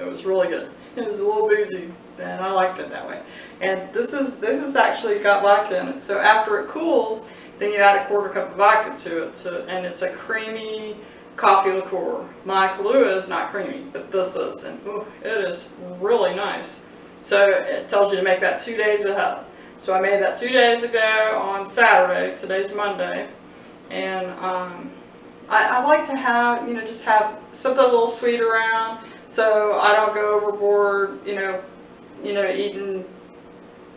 it was really good. It was a little boozy, and I liked it that way. And this is actually got vodka in it. So after it cools, then you add a 1/4 cup of vodka to it, and it's a creamy coffee liqueur. My Kahlua is not creamy, but this is, and it is really nice. So it tells you to make that 2 days ahead. So I made that 2 days ago on Saturday. Today's Monday, and I like to have, just have something a little sweet around, so I don't go overboard, eating,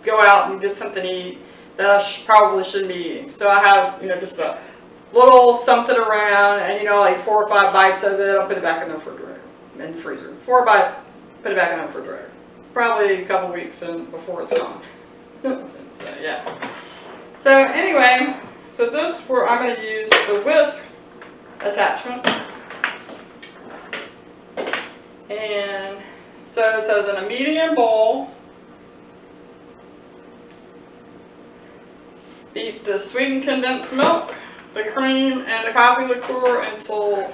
go out and get something to eat that I probably shouldn't be eating. So I have, just a little something around, and like 4 or 5 bites of it, I'll put it back in the refrigerator, in the freezer. 4 bites, put it back in the refrigerator. Probably a couple weeks before it's gone. So yeah. So anyway, so this where I'm going to use the whisk attachment, and so it says in a medium bowl, beat the sweetened condensed milk, the cream, and the coffee liqueur until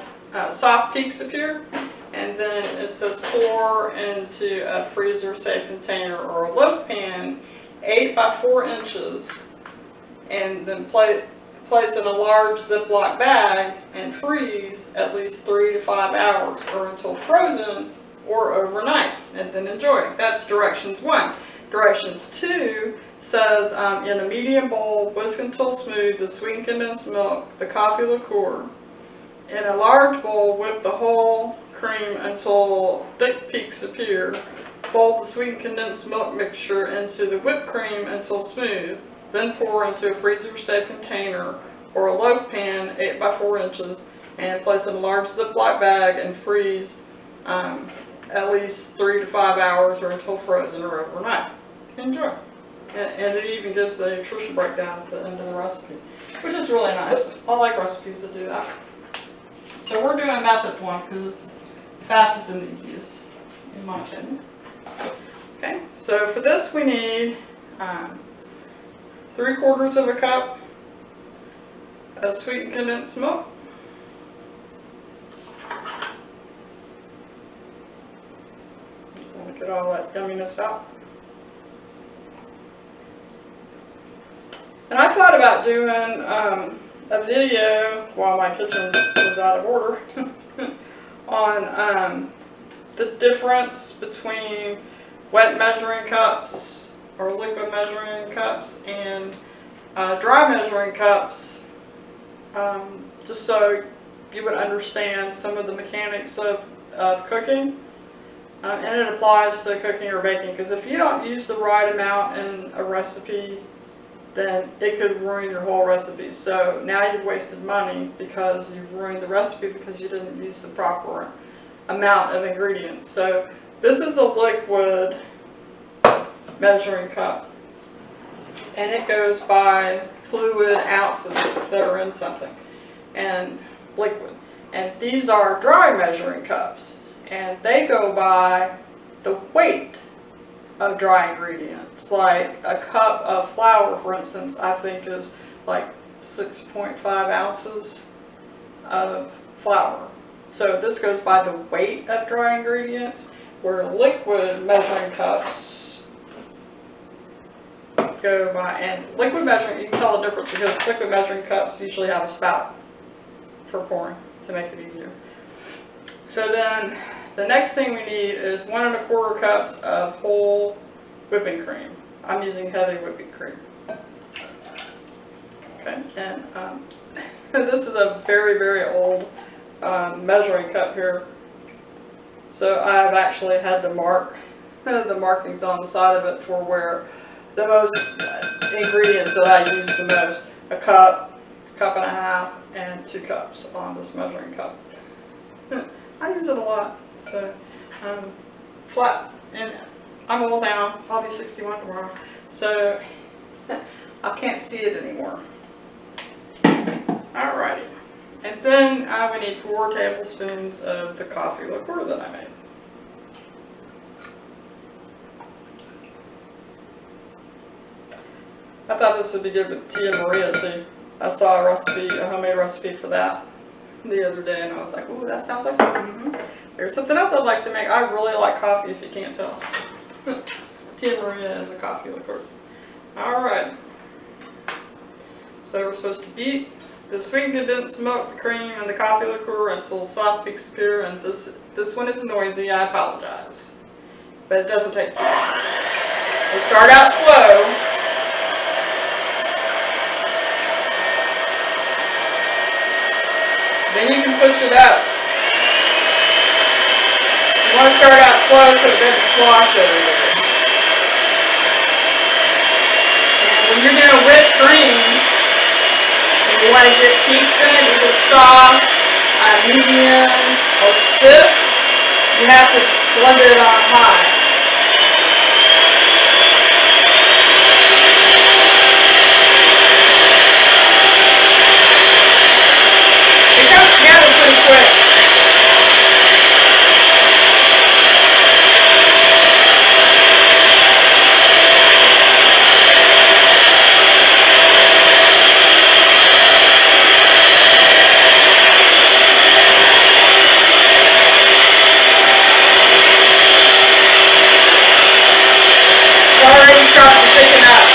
soft peaks appear. And then it says pour into a freezer-safe container or a loaf pan, 8 by 4 inches, and then place in a large Ziploc bag and freeze at least 3 to 5 hours or until frozen or overnight, and then enjoy. That's directions 1. Directions 2 says in a medium bowl, whisk until smooth the sweetened condensed milk, the coffee liqueur. In a large bowl, whip the whole cream until thick peaks appear. Fold the sweetened condensed milk mixture into the whipped cream until smooth. Then pour into a freezer-safe container or a loaf pan, 8 by 4 inches, and place in a large Ziploc bag and freeze at least 3 to 5 hours or until frozen or overnight. Enjoy. And it even gives the nutrition breakdown at the end of the recipe, which is really nice. I like recipes that do that. So we're doing method 1 because it's the fastest and the easiest, in my opinion. Okay, so for this we need 3/4 of a cup of sweetened condensed milk. Get all that yumminess out. And I thought about doing a video while my kitchen was out of order on the difference between wet measuring cups or liquid measuring cups and dry measuring cups, just so you would understand some of the mechanics of cooking. And it applies to cooking or baking, because if you don't use the right amount in a recipe, then it could ruin your whole recipe. So now you've wasted money because you've ruined the recipe because you didn't use the proper amount of ingredients. So this is a liquid measuring cup, and it goes by fluid ounces that are in something, and liquid. And these are dry measuring cups, and they go by the weight of dry ingredients. Like a cup of flour, for instance, I think is like 6.5 ounces of flour. So this goes by the weight of dry ingredients, where liquid measuring cups go by, and liquid measuring, you can tell the difference because liquid measuring cups usually have a spout for pouring to make it easier. So then the next thing we need is 1 1/4 cups of whole whipping cream. I'm using heavy whipping cream. Okay, and this is a very, very old measuring cup here. So I've actually had to mark the markings on the side of it for where the most ingredients that I use the most. A cup, cup and a half, and 2 cups on this measuring cup. I use it a lot. So flat, and I'm all down. I'll be 61 tomorrow. So I can't see it anymore. Alrighty. And then we need 4 tablespoons of the coffee liqueur that I made. I thought this would be good with Tia Maria too. I saw a recipe, a homemade recipe for that the other day, and I was like, ooh, that sounds like something. There's something else I'd like to make. I really like coffee, if you can't tell. Tia Maria is a coffee liqueur. Alright. So we're supposed to beat the sweetened condensed milk, the cream, and the coffee liqueur until soft peaks appear, and this one is noisy, I apologize. But it doesn't take too long. We'll start out slow. Then you can push it up. You want to start out slow so it doesn't slosh everywhere. And when you're doing whipped cream, and you want to get peaks in it, either soft, medium, or stiff, you have to blend it on high. Pretty quick. It's already starting to thicken up.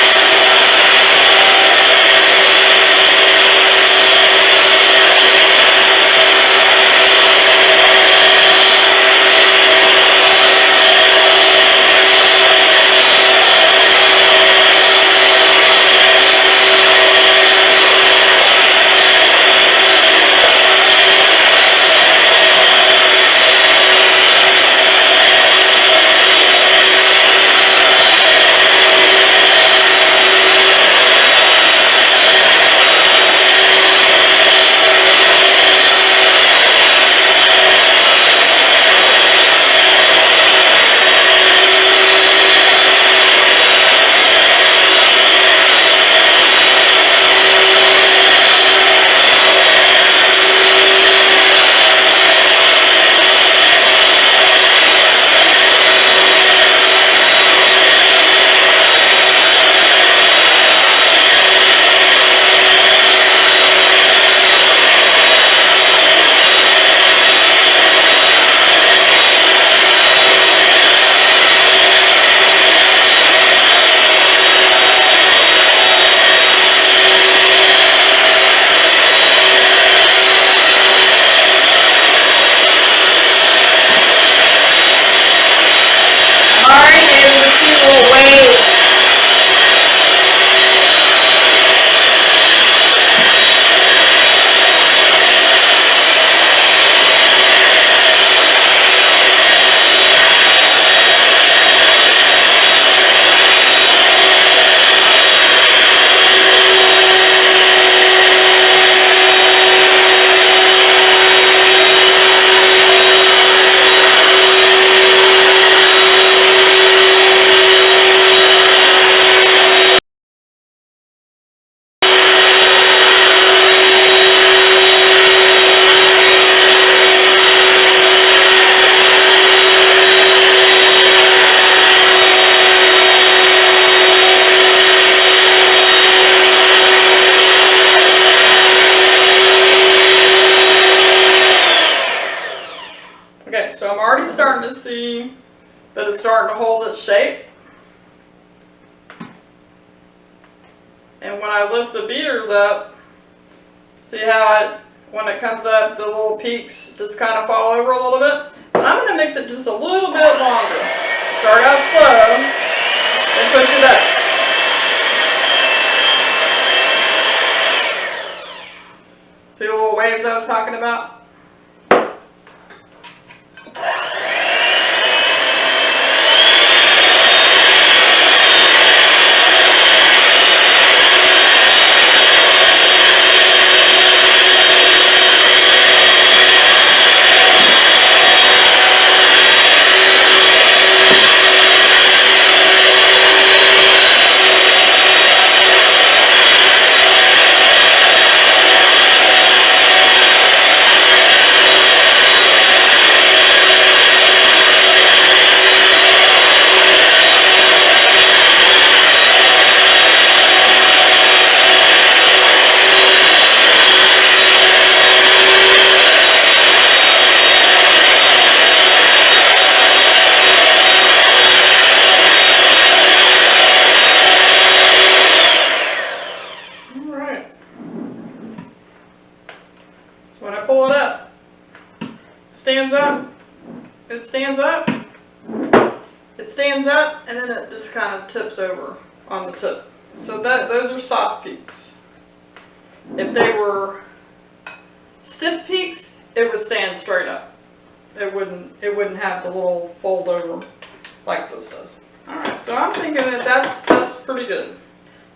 So I'm already starting to see that it's starting to hold its shape. And when I lift the beaters up, see how when it comes up, the little peaks just kind of fall over a little bit? But I'm going to mix it just a little bit longer. Start out slow, then push it up. See the little waves I was talking about? So when I pull it up, it stands up, it stands up, it stands up, and then it just kind of tips over on the tip. So those are soft peaks. If they were stiff peaks, it would stand straight up. It wouldn't have the little fold over like this does. All right, so I'm thinking that that's pretty good.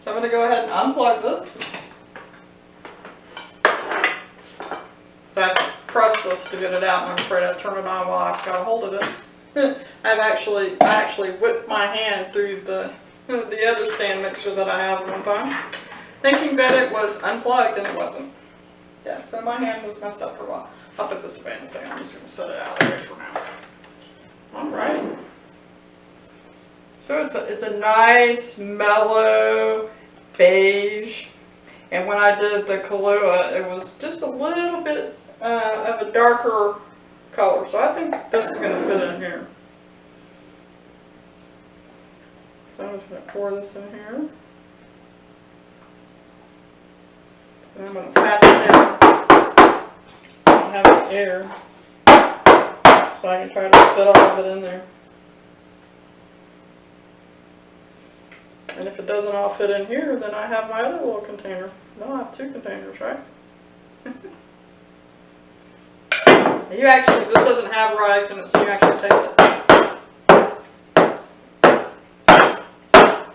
So I'm going to go ahead and unplug this. So I have to press this to get it out, and I'm afraid I turn it on while I've got a hold of it. I actually whipped my hand through the other stand mixer that I have one time, thinking that it was unplugged, and it wasn't. Yeah, so my hand was messed up for a while. I'll put this away in a second. I'm just going to set it out of the way for now. All right. So it's a nice, mellow beige. And when I did the Kahlua, it was just a little bit of a darker color. So I think this is going to fit in here. So I'm just going to pour this in here. And I'm going to pat it down. I have the air. So I can try to fit all of it in there. And if it doesn't all fit in here, then I have my other little container. Then I'll have 2 containers, right? This doesn't have rice in it, so you actually taste it.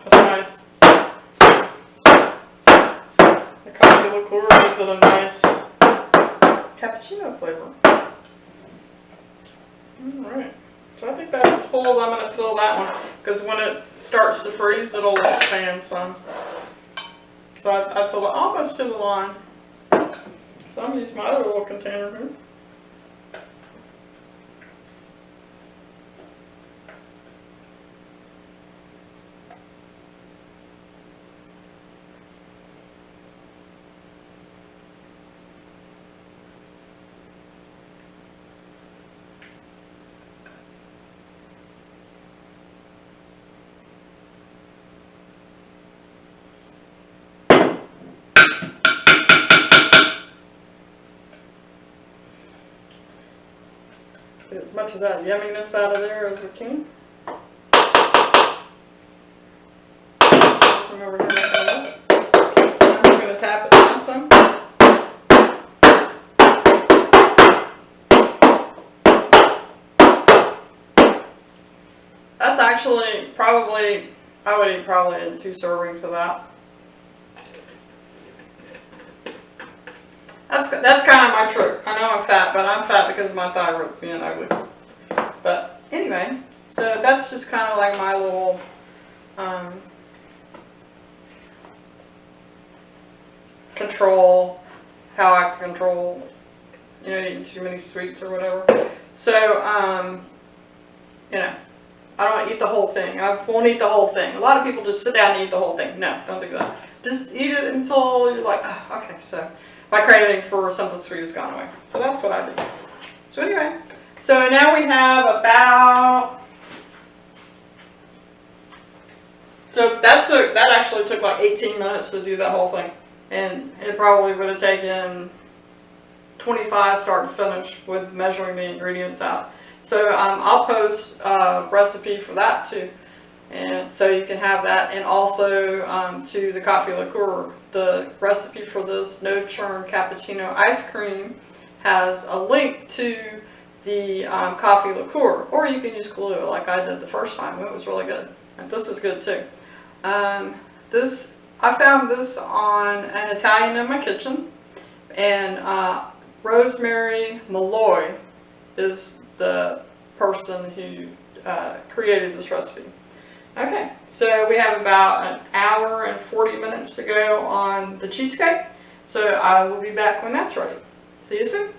That's nice. The coffee liqueur gives it a nice cappuccino flavor. Alright. So I think that's as full as I'm going to fill that one, because when it starts to freeze, it'll expand some. So I fill it almost to the line. So I'm going to use my other little container here. Get as much of that yumminess out of there as we can. Some over here like this. I'm just going to tap it down some. That's actually probably, I would eat probably 2 servings of that. That's kind of my trick. I know I'm fat, but I'm fat because of my thyroid being ugly. But anyway, so that's just kind of like my little control, how I control, eating too many sweets or whatever. So, I don't eat the whole thing. I won't eat the whole thing. A lot of people just sit down and eat the whole thing. No, don't do that. Just eat it until you're like, oh, okay, so my craving for something sweet has gone away. So that's what I do. So anyway, so now we have about, so that actually took like 18 minutes to do that whole thing. And it probably would have taken 25 start to finish with measuring the ingredients out. So I'll post a recipe for that too. And so you can have that, and also to the coffee liqueur. The recipe for this No-Churn cappuccino ice cream has a link to the coffee liqueur, or you can use Kahlua like I did the first time. It was really good, and this is good too. I found this on an Italian in my kitchen, and Rosemary Malloy is the person who created this recipe. Okay, so we have about 1 hour and 40 minutes to go on the cheesecake. So I will be back when that's ready. See you soon.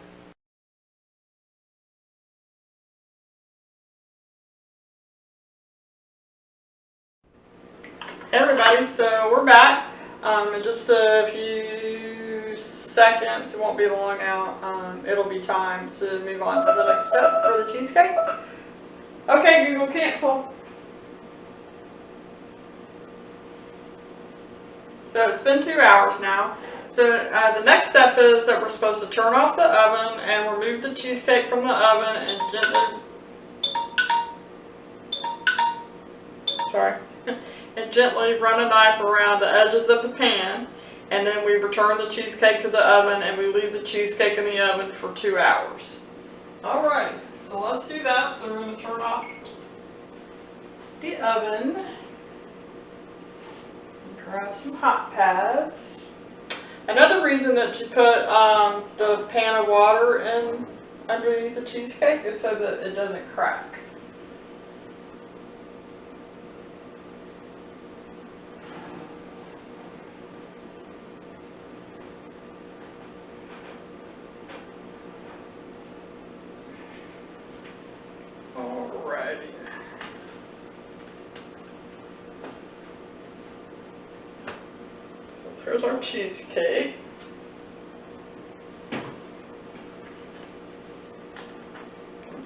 Hey everybody, so we're back. In just a few seconds, it won't be long now, it'll be time to move on to the next step for the cheesecake. Okay, Google cancel. So it's been 2 hours now, So the next step is that we're supposed to turn off the oven and remove the cheesecake from the oven and gently run a knife around the edges of the pan, and then we return the cheesecake to the oven and we leave the cheesecake in the oven for 2 hours. Alright, so let's do that. So we're going to turn off the oven, grab some hot pads. Another reason that you put the pan of water in underneath the cheesecake is so that it doesn't crack. Alrighty. Here's our cheesecake.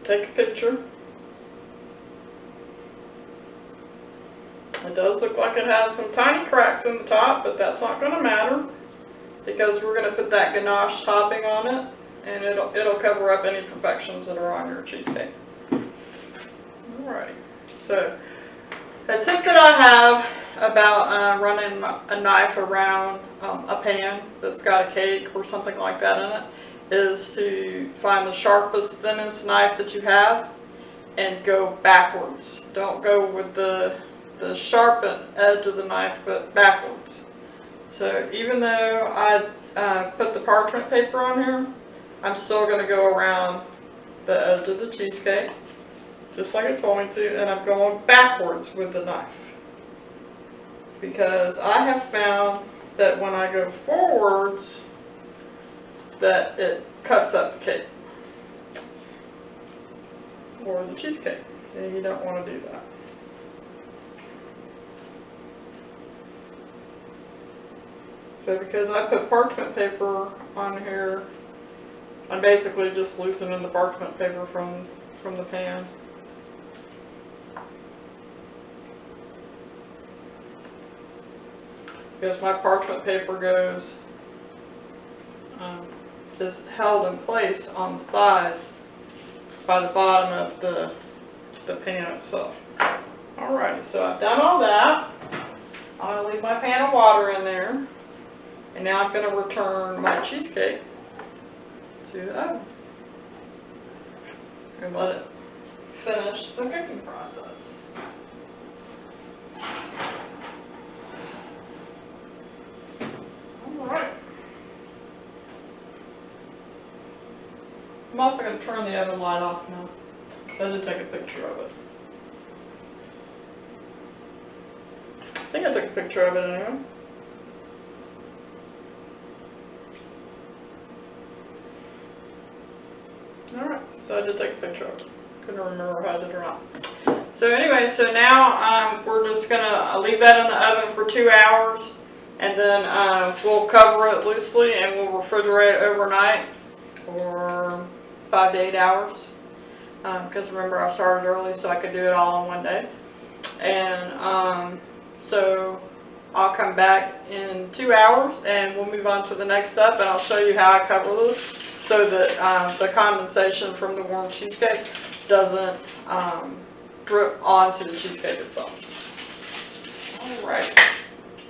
Take a picture. It does look like it has some tiny cracks in the top, but that's not going to matter because we're going to put that ganache topping on it, and it'll cover up any imperfections that are on your cheesecake. Alrighty. So the tip that I have about running a knife around a pan that's got a cake or something like that in it is to find the sharpest, thinnest knife that you have and go backwards. Don't go with the sharp edge of the knife, but backwards. So even though I put the parchment paper on here, I'm still going to go around the edge of the cheesecake, just like it told me to, and I'm going backwards with the knife. Because I have found that when I go forwards, that it cuts up the cake or the cheesecake, and you don't want to do that. So because I put parchment paper on here, I'm basically just loosening the parchment paper from the pan. Because my parchment paper is held in place on the sides by the bottom of the pan itself. Alrighty, so I've done all that. I'm going to leave my pan of water in there. And now I'm going to return my cheesecake to the oven and let it finish the cooking process. Alright. I'm also going to turn the oven light off now. I did take a picture of it. I think I took a picture of it anyway. Alright, so I did take a picture of it. Couldn't remember if I did or not. So anyway, so now we're just going to leave that in the oven for 2 hours. And then we'll cover it loosely and we'll refrigerate it overnight for 5 to 8 hours. Because remember, I started early so I could do it all in one day. And so I'll come back in 2 hours and we'll move on to the next step. And I'll show you how I cover this so that the condensation from the warm cheesecake doesn't drip onto the cheesecake itself. Alright.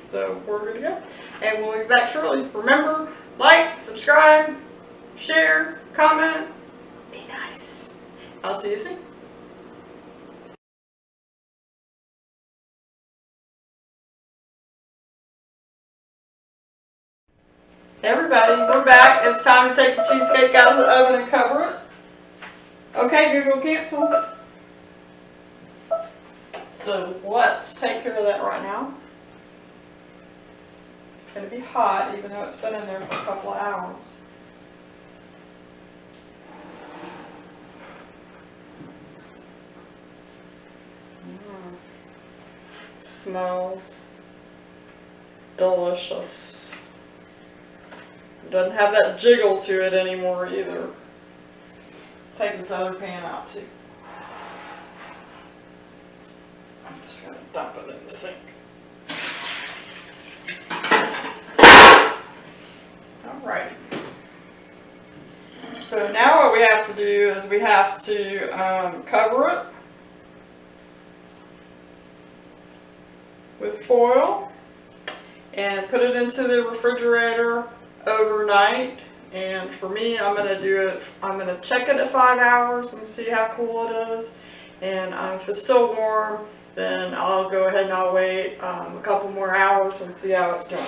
So we're good to go. And we'll be back shortly. Remember, like, subscribe, share, comment, be nice. I'll see you soon. Hey everybody, we're back. It's time to take the cheesecake out of the oven and cover it. Okay, Google cancel. So let's take care of that right now. It's going to be hot, even though it's been in there for a couple of hours. Smells delicious. It doesn't have that jiggle to it anymore either. Take this other pan out too. I'm just going to dump it in the sink. Alright. So now what we have to do is we have to cover it with foil and put it into the refrigerator overnight. And for me, I'm going to check it at 5 hours and see how cool it is. And if it's still warm, then I'll go ahead and I'll wait a couple more hours and see how it's doing.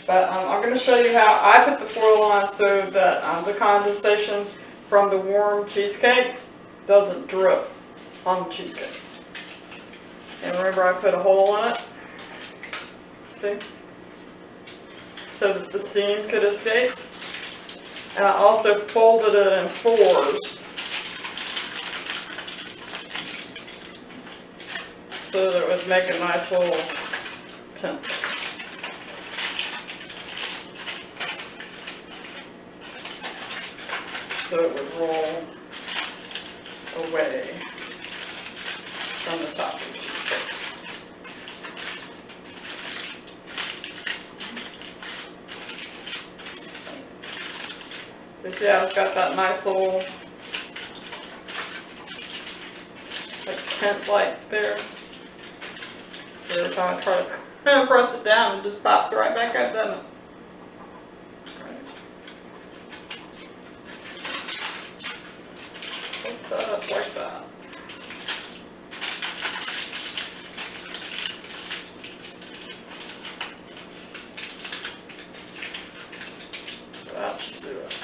But I'm going to show you how I put the foil on so that the condensation from the warm cheesecake doesn't drip on the cheesecake. And remember, I put a hole in it, see, so that the steam could escape. And I also folded it in fours so that it would make a nice little tent. So it would roll away from the top of the cheesecake. You see how it's got that nice little tent-like there? Every time I try to press it down, it just pops right back up, doesn't it? That up like that. So that should do it.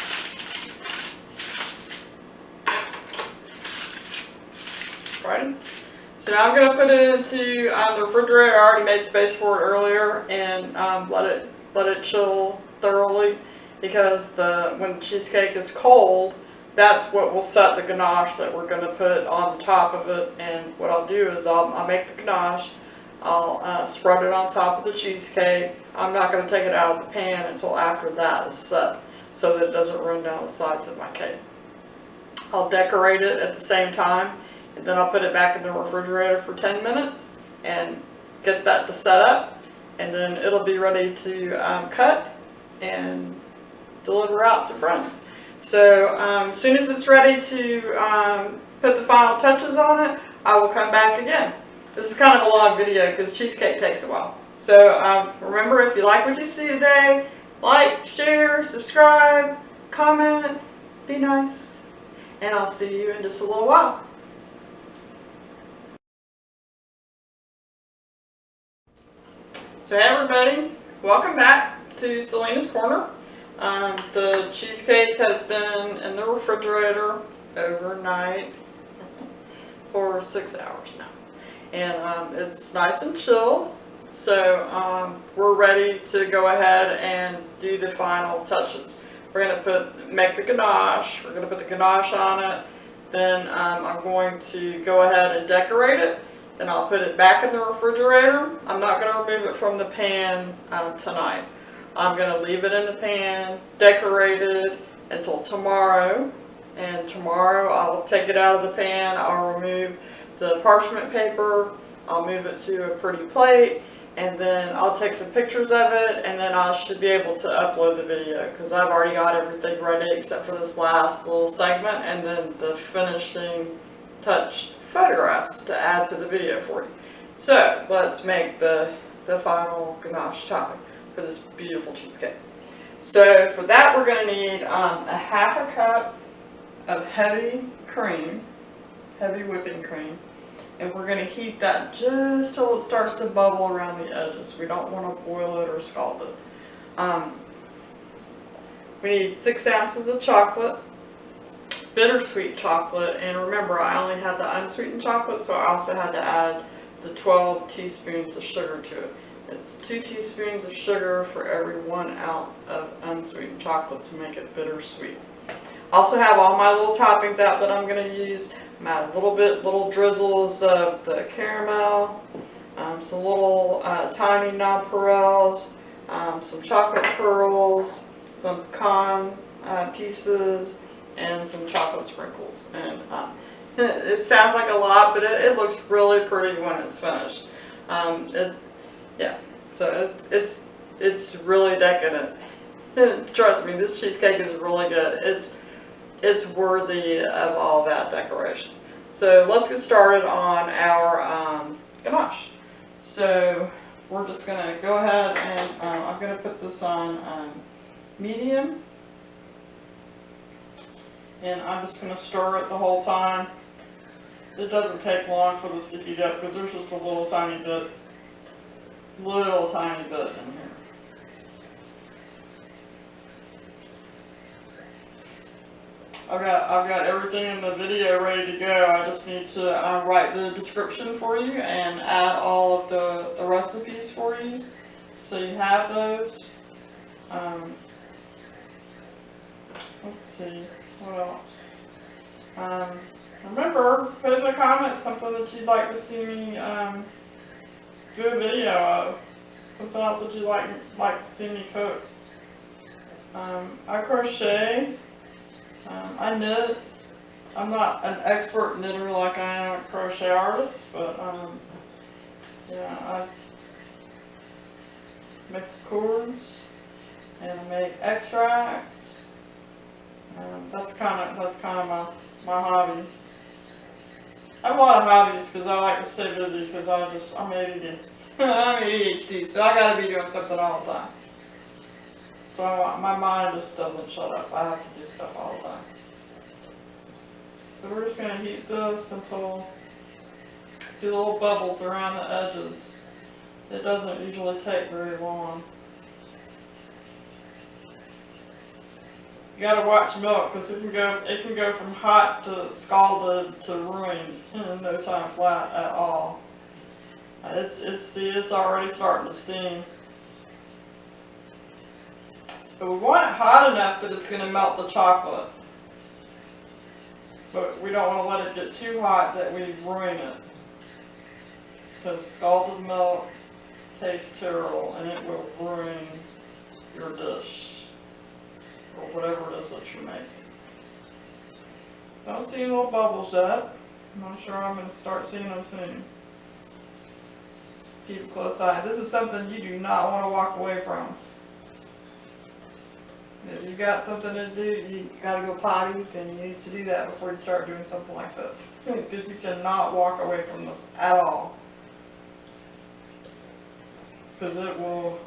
Right? So now I'm going to put it into the refrigerator. I already made space for it earlier, and let it chill thoroughly, because when the cheesecake is cold, that's what will set the ganache that we're going to put on the top of it. And what I'll do is I'll make the ganache, I'll spread it on top of the cheesecake. I'm not going to take it out of the pan until after that is set, so that it doesn't run down the sides of my cake. I'll decorate it at the same time, and then I'll put it back in the refrigerator for 10 minutes and get that to set up, and then it'll be ready to cut and deliver out to friends. So as soon as it's ready to put the final touches on it, I will come back again. This is kind of a long video because cheesecake takes a while. So remember, if you like what you see today, like, share, subscribe, comment, be nice, and I'll see you in just a little while. So hey everybody, welcome back to Selena's Corner. The cheesecake has been in the refrigerator overnight for 6 hours now, and it's nice and chilled. So we're ready to go ahead and do the final touches. We're going to make the ganache. We're going to put the ganache on it. Then I'm going to go ahead and decorate it. Then I'll put it back in the refrigerator. I'm not going to remove it from the pan tonight. I'm going to leave it in the pan, decorated, until tomorrow. And tomorrow I'll take it out of the pan. I'll remove the parchment paper. I'll move it to a pretty plate. And then I'll take some pictures of it. And then I should be able to upload the video, because I've already got everything ready except for this last little segment. And then the finishing touch photographs to add to the video for you. So let's make the final ganache topping for this beautiful cheesecake. So for that, we're going to need a half a cup of heavy cream, heavy whipping cream, and we're going to heat that just till it starts to bubble around the edges. We don't want to boil it or scald it. We need 6 ounces of chocolate, bittersweet chocolate, and remember, I only had the unsweetened chocolate, so I also had to add the 12 teaspoons of sugar to it. It's 2 teaspoons of sugar for every 1 ounce of unsweetened chocolate to make it bittersweet. Also have all my little toppings out that I'm going to use. My little drizzles of the caramel, some little tiny nonpareils, some chocolate pearls, some pecan pieces, and some chocolate sprinkles. And it sounds like a lot, but it looks really pretty when it's finished. Yeah, so it's really decadent. Trust me, this cheesecake is really good. It's worthy of all that decoration. So let's get started on our ganache. So we're just gonna go ahead and I'm gonna put this on medium, and I'm just gonna stir it the whole time. It doesn't take long for this to heat up because there's just a little tiny bit in here. I've got everything in the video ready to go. I just need to write the description for you and add all of the recipes for you, so you have those. Let's see, what else? Remember, put in the comments something that you'd like to see me do a video of. Something else that you'd like to see me cook. I crochet. I knit. I'm not an expert knitter like I am a crochet artist, but yeah, I make cords and make extracts. That's kind of my hobby. I have a lot of hobbies because I like to stay busy because I'm ADD. I'm ADHD, so I gotta be doing something all the time. So my mind just doesn't shut up. I have to do stuff all the time. So we're just going to heat this until, see the little bubbles around the edges. It doesn't usually take very long. You got to watch milk because it can go from hot to scalded to ruined in no time flat at all. It's already starting to steam. But we want it hot enough that it's going to melt the chocolate. But we don't want to let it get too hot that we ruin it. Because scalded milk tastes terrible and it will ruin your dish. Or whatever it is that you're making. Don't see any little bubbles yet. I'm not sure I'm going to start seeing them soon. Keep a close eye. This is something you do not want to walk away from. If you got something to do, you gotta go potty, then you need to do that before you start doing something like this. Because you cannot walk away from this at all. Because it will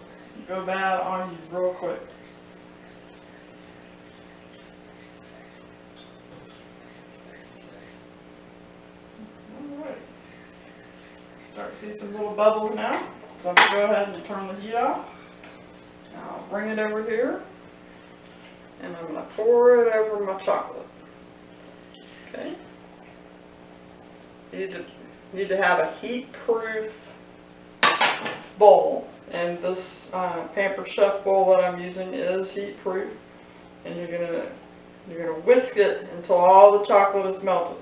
go bad on you real quick. Alright. Start to see some little bubbles now. So I'm going to go ahead and turn the heat off. Now I'll bring it over here. And I'm going to pour it over my chocolate. Okay. You need to have a heat-proof bowl. And this Pampered Chef bowl that I'm using is heat-proof. And you're gonna whisk it until all the chocolate is melted.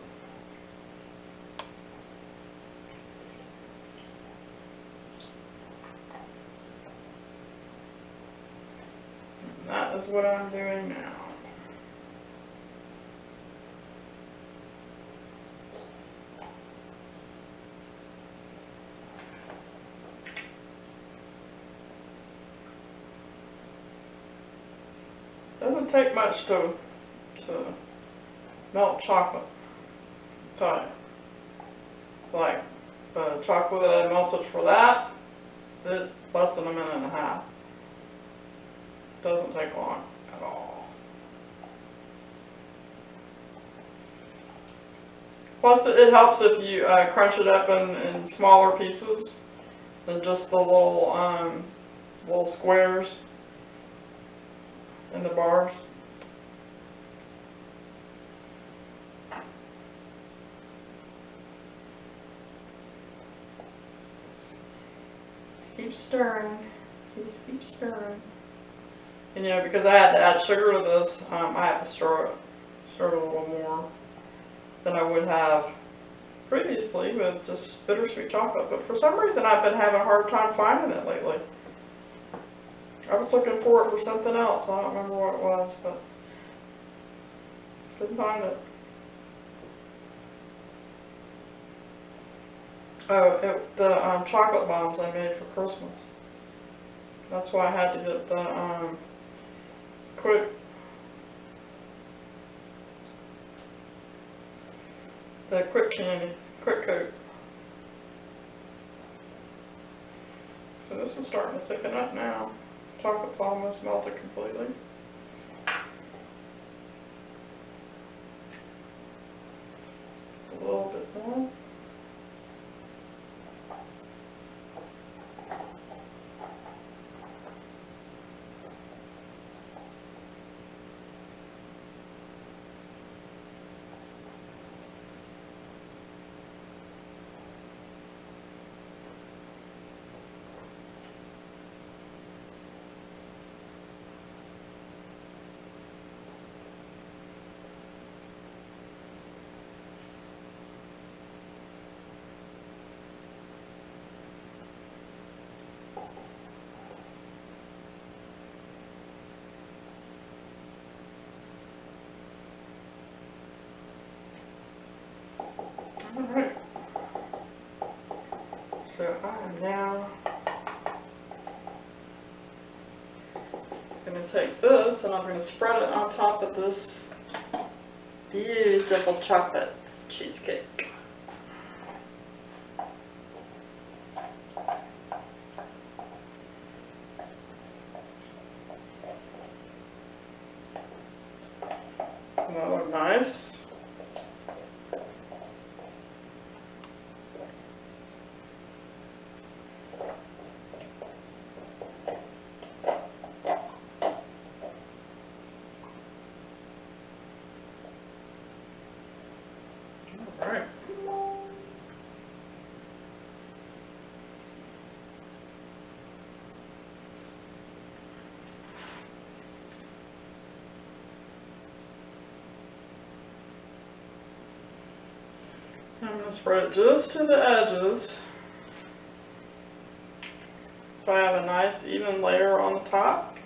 That is what I'm doing now. Doesn't take much to melt chocolate. So, like the chocolate that I melted for that, did less than a minute and a half. Doesn't take long at all. Plus, it helps if you crunch it up in smaller pieces than just the little squares in the bars. Just keep stirring. Just keep stirring. And you know, because I had to add sugar to this, I have to stir it a little more than I would have previously with just bittersweet chocolate. But for some reason, I've been having a hard time finding it lately. I was looking for it for something else. I don't remember what it was, but couldn't find it. Oh, the chocolate bombs I made for Christmas. That's why I had to get quick candy, quick coat. So this is starting to thicken up now. Chocolate's almost melted completely. A little bit more. Alright, so I am now going to take this and I'm going to spread it on top of this beautiful chocolate cheesecake. That look nice. Alright. I'm going to spread it just to the edges so I have a nice even layer on the top.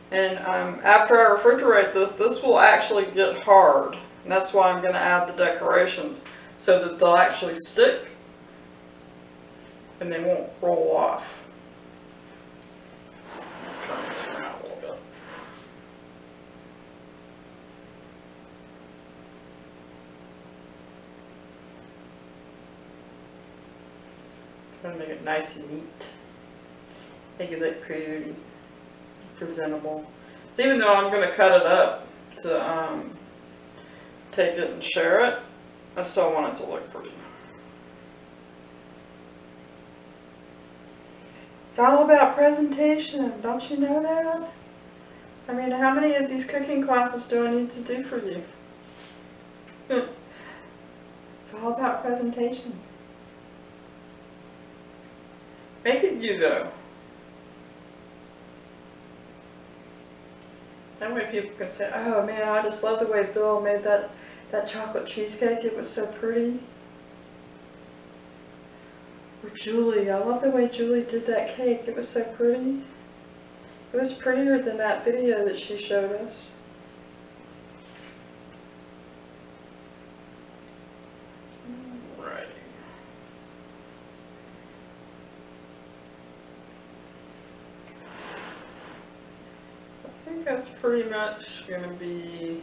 And after I refrigerate this, this will actually get hard. And that's why I'm going to add the decorations so that they'll actually stick and they won't roll off. Turn this around a little bit. Trying to make it nice and neat. Make it look pretty, presentable. So even though I'm going to cut it up to take it and share it, I still want it to look pretty. It's all about presentation, don't you know that? I mean, how many of these cooking classes do I need to do for you? It's all about presentation. Make it you, though. That way people can say, oh man, I just love the way Bill made that chocolate cheesecake. It was so pretty. Or Julie, I love the way Julie did that cake. It was so pretty. It was prettier than that video that she showed us. Alrighty. I think that's pretty much going to be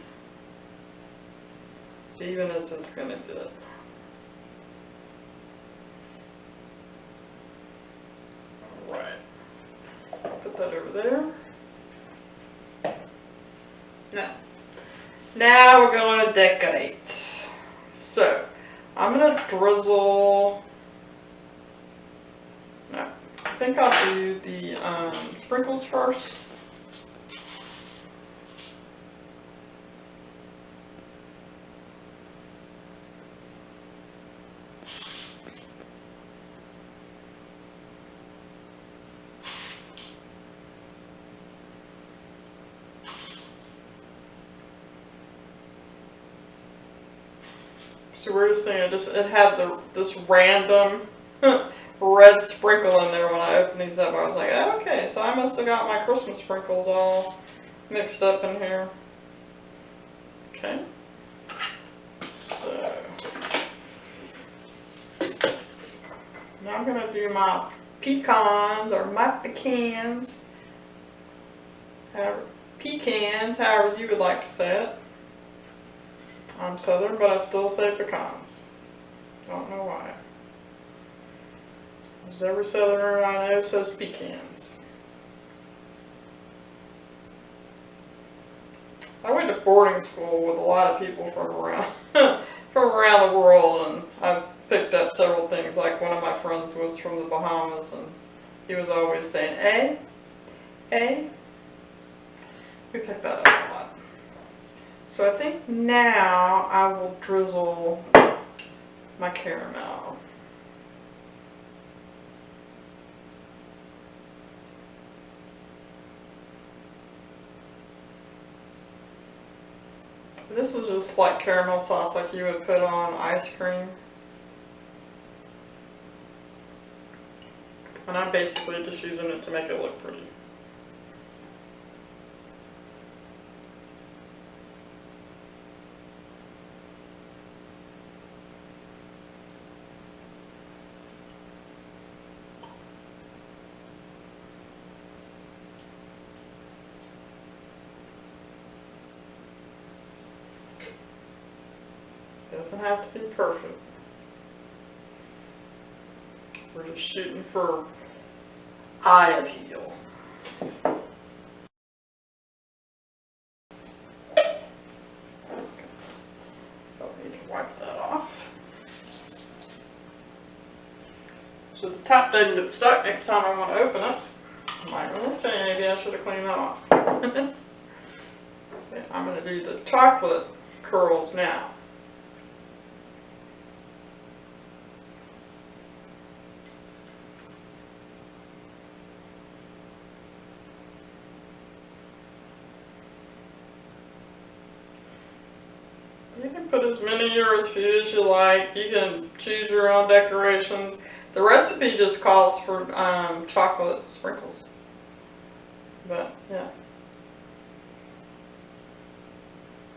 as even as it's going to get. Alright. Put that over there. Now we're going to decorate. So, I'm going to drizzle. No, I think I'll do the sprinkles first. So we're just saying, it had this random red sprinkle in there when I opened these up. I was like, oh, okay, so I must have got my Christmas sprinkles all mixed up in here. Okay. So now I'm gonna do my pecans or my pecans. However, pecans, however you would like to say it. I'm Southern, but I still say pecans. Don't know why. Because every Southerner I know says pecans. I went to boarding school with a lot of people from around the world, and I've picked up several things. Like one of my friends was from the Bahamas, and he was always saying, "Eh." We picked that up a lot. So I think now I will drizzle my caramel. This is just like caramel sauce like you would put on ice cream. And I'm basically just using it to make it look pretty. Doesn't have to be perfect. We're just shooting for eye appeal. Don't need to wipe that off. So the top doesn't get stuck next time I want to open it. I might want to tell you, maybe I should have cleaned that off. Okay, I'm going to do the chocolate curls now. You can put as many or as few as you like. You can choose your own decorations. The recipe just calls for chocolate sprinkles. But yeah,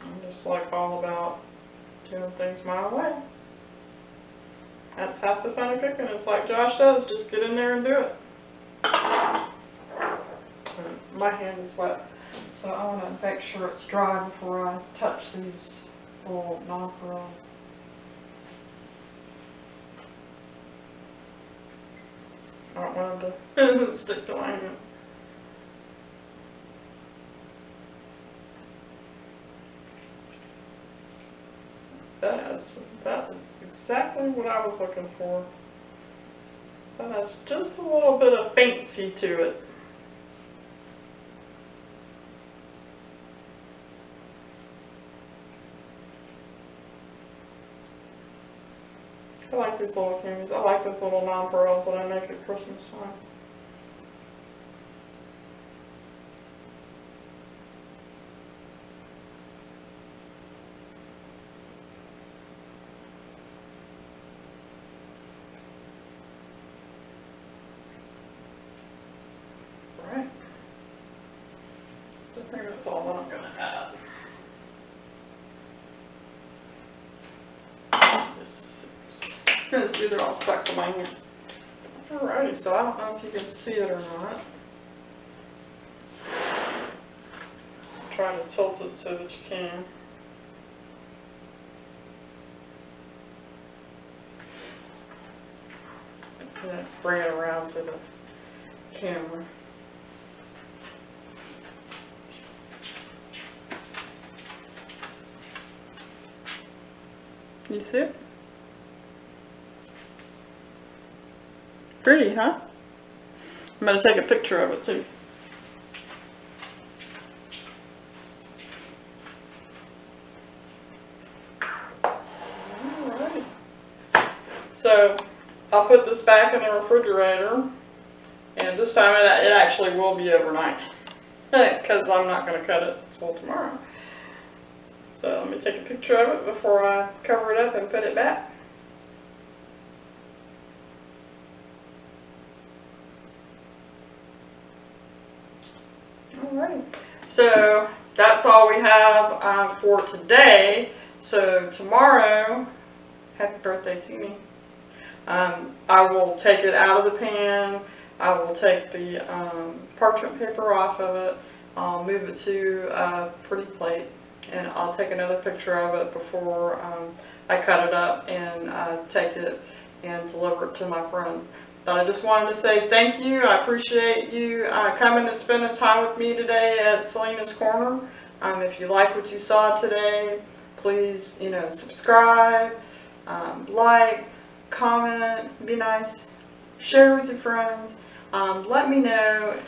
I'm just like all about doing things my way. That's half the fun of cooking. It's like Josh says, just get in there and do it. And my hand is wet, so I want to make sure it's dry before I touch these little nonpareils. I don't want them to stick to my hand. That is exactly what I was looking for. That has just a little bit of fancy to it. I like these little candies. I like those little nonpareils that I make at Christmas time. Right. So I think that's all that I'm going to add. See, they're all stuck to my hand. Alrighty, so I don't know if you can see it or not. Try to tilt it so that you can. And then bring it around to the camera. You see it? Pretty, huh? I'm going to take a picture of it too. Alright. So I'll put this back in the refrigerator, and this time it actually will be overnight because I'm not going to cut it until tomorrow. So let me take a picture of it before I cover it up and put it back. Alright, so that's all we have for today. So tomorrow, happy birthday to me. I will take it out of the pan. I will take the parchment paper off of it, I'll move it to a pretty plate, and I'll take another picture of it before I cut it up and take it and deliver it to my friends. But I just wanted to say thank you. I appreciate you coming and spending time with me today at Selena's Corner. If you like what you saw today, please, subscribe, like, comment, be nice, share with your friends. Let me know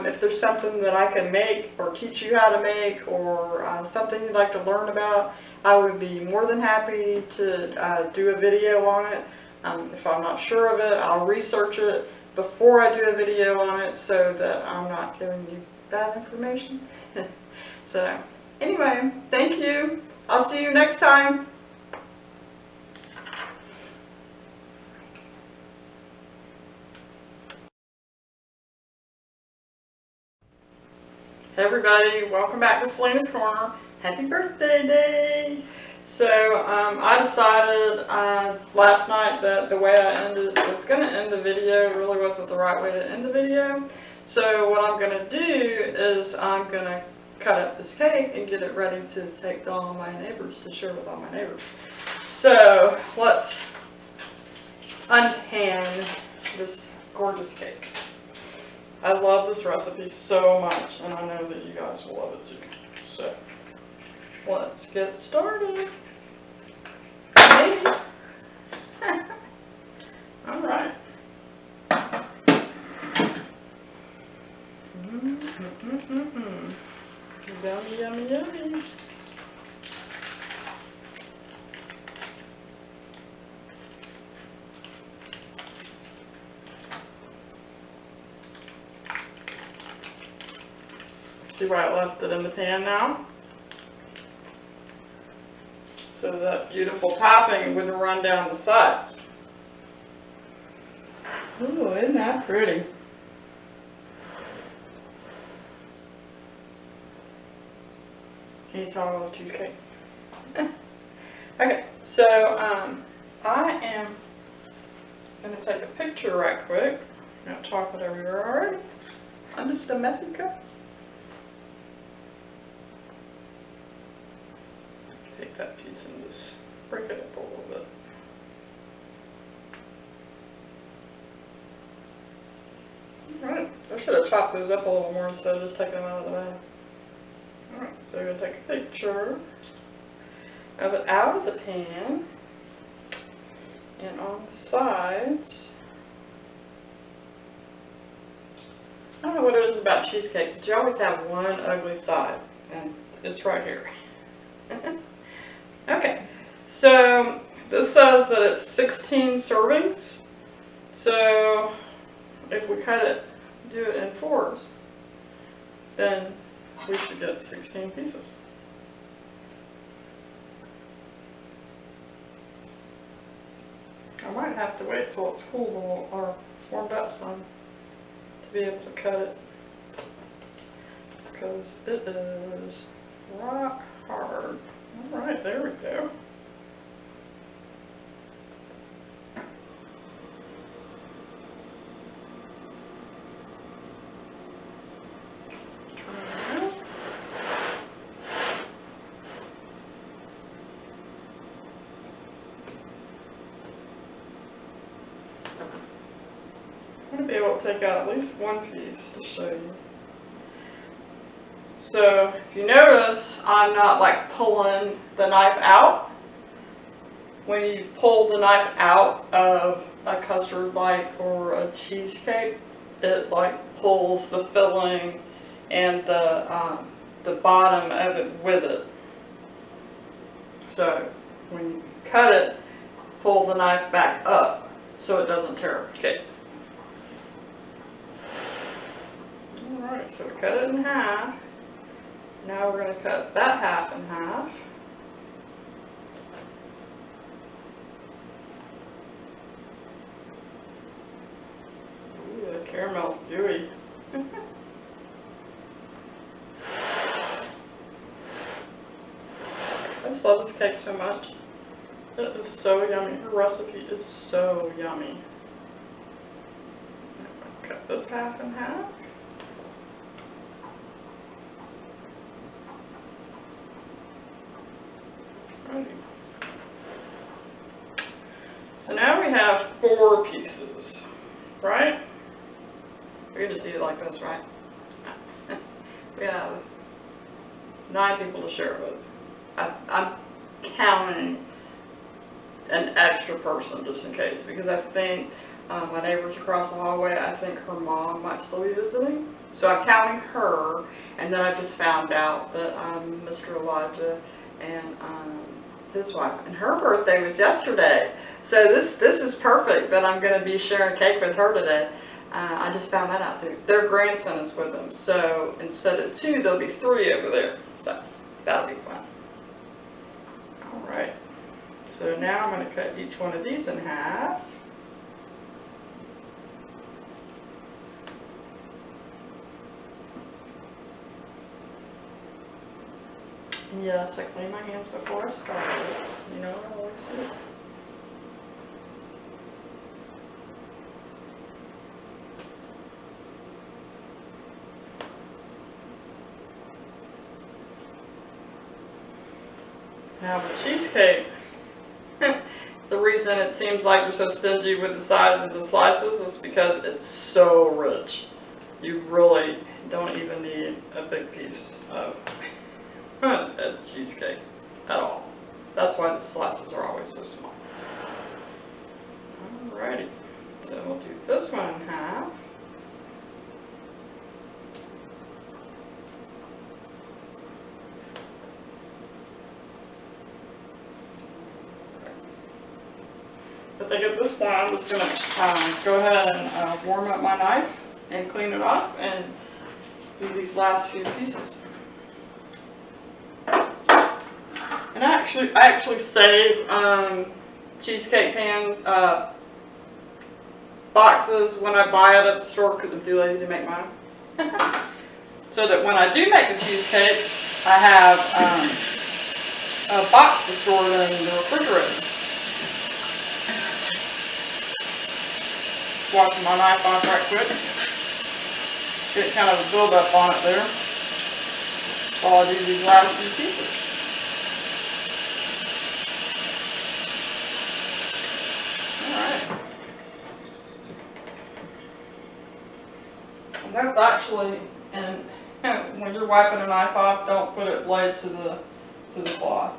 if there's something that I can make or teach you how to make, or something you'd like to learn about. I would be more than happy to do a video on it. If I'm not sure of it, I'll research it before I do a video on it so that I'm not giving you bad information. So anyway, thank you. I'll see you next time. Hey everybody, welcome back to Selena's Corner. Happy birthday day! So I decided last night that the way I was going to end the video really wasn't the right way to end the video. So what I'm going to do is I'm going to cut up this cake and get it ready to take to all my neighbors, to share with all my neighbors. So let's unpan this gorgeous cake. I love this recipe so much, and I know that you guys will love it too. So let's get started. Maybe. All right. Yummy, yummy, yummy. See why I left it in the pan now? So that beautiful topping wouldn't run down the sides. Ooh, isn't that pretty? Can you tell me a little cheesecake? Okay, so I am going to take a picture right quick. Got chocolate everywhere already. I'm just a messy cook. Take that piece and just break it up a little bit. Alright, I should have chopped those up a little more instead of just taking them out of the bag. Alright, so we're going to take a picture of it out of the pan, and on the sides. I don't know what it is about cheesecake, but you always have one ugly side, and it's right here. Okay, so this says that it's 16 servings. So if we do it in 4s, then we should get 16 pieces. I might have to wait till it's cooled a little, or warmed up some, to be able to cut it, because it is rock hard. Alright, there we go. I'm going to be able to take out at least one piece to show you. So if you notice, I'm not like pulling the knife out. When you pull the knife out of a custard like or a cheesecake, it like pulls the filling and the bottom of it with it. So when you cut it, pull the knife back up so it doesn't tear up the cake. Alright, so we cut it in half. Now we're going to cut that half in half. Ooh, the caramel's gooey. I just love this cake so much. It is so yummy. Her recipe is so yummy. Cut this half in half. we have 4 pieces, right? You're going to see it like this, right? We have 9 people to share it with. I'm counting an extra person just in case, because I think my neighbors across the hallway, I think her mom might still be visiting. So I'm counting her, and then I just found out that Mr. Elijah and his wife, and her birthday was yesterday. So this is perfect that I'm going to be sharing cake with her today. I just found that out too. Their grandson is with them, so instead of 2, there'll be 3 over there. So that'll be fun. All right. So now I'm going to cut each one of these in half. Yes, I clean my hands before I start. You know what I always do. Now the cheesecake, the reason it seems like you're so stingy with the size of the slices is because it's so rich. You really don't even need a big piece of a cheesecake at all. That's why the slices are always so small. Alrighty, so we'll do this one in half. I think at this point I'm just going to go ahead and warm up my knife and clean it off and do these last few pieces. And I actually save cheesecake pan boxes when I buy it at the store because I'm too lazy to make mine. So that when I do make the cheesecake, I have a box to store it in the refrigerator. Washing my knife off right quick. Get kind of a build-up on it there while I do these last few pieces. Alright. And that's actually, and when you're wiping a knife off, don't put it blade to the cloth.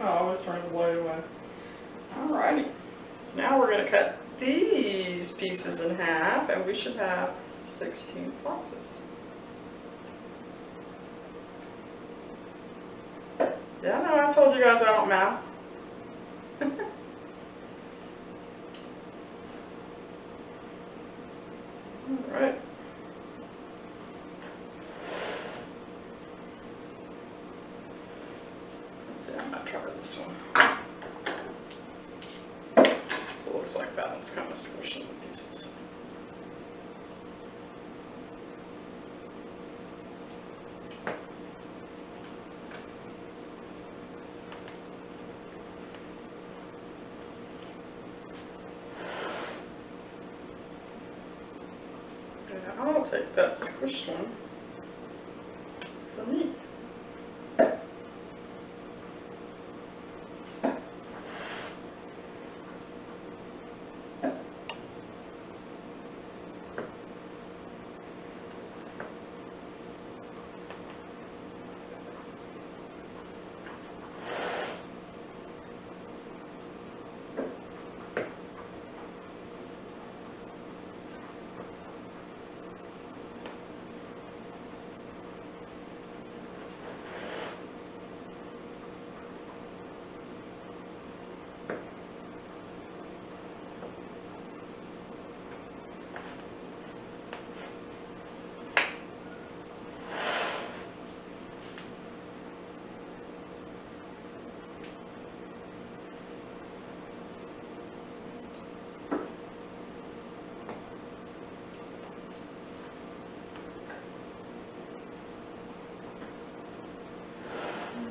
I always turn the blade away. Alrighty. So now we're going to cut these pieces in half, and we should have 16 slices. Yeah, no, I told you guys I don't math. Alright. Let's see, I'm going to try this one. So it looks like that one's kind of squished into pieces. I'll take that squished one for me.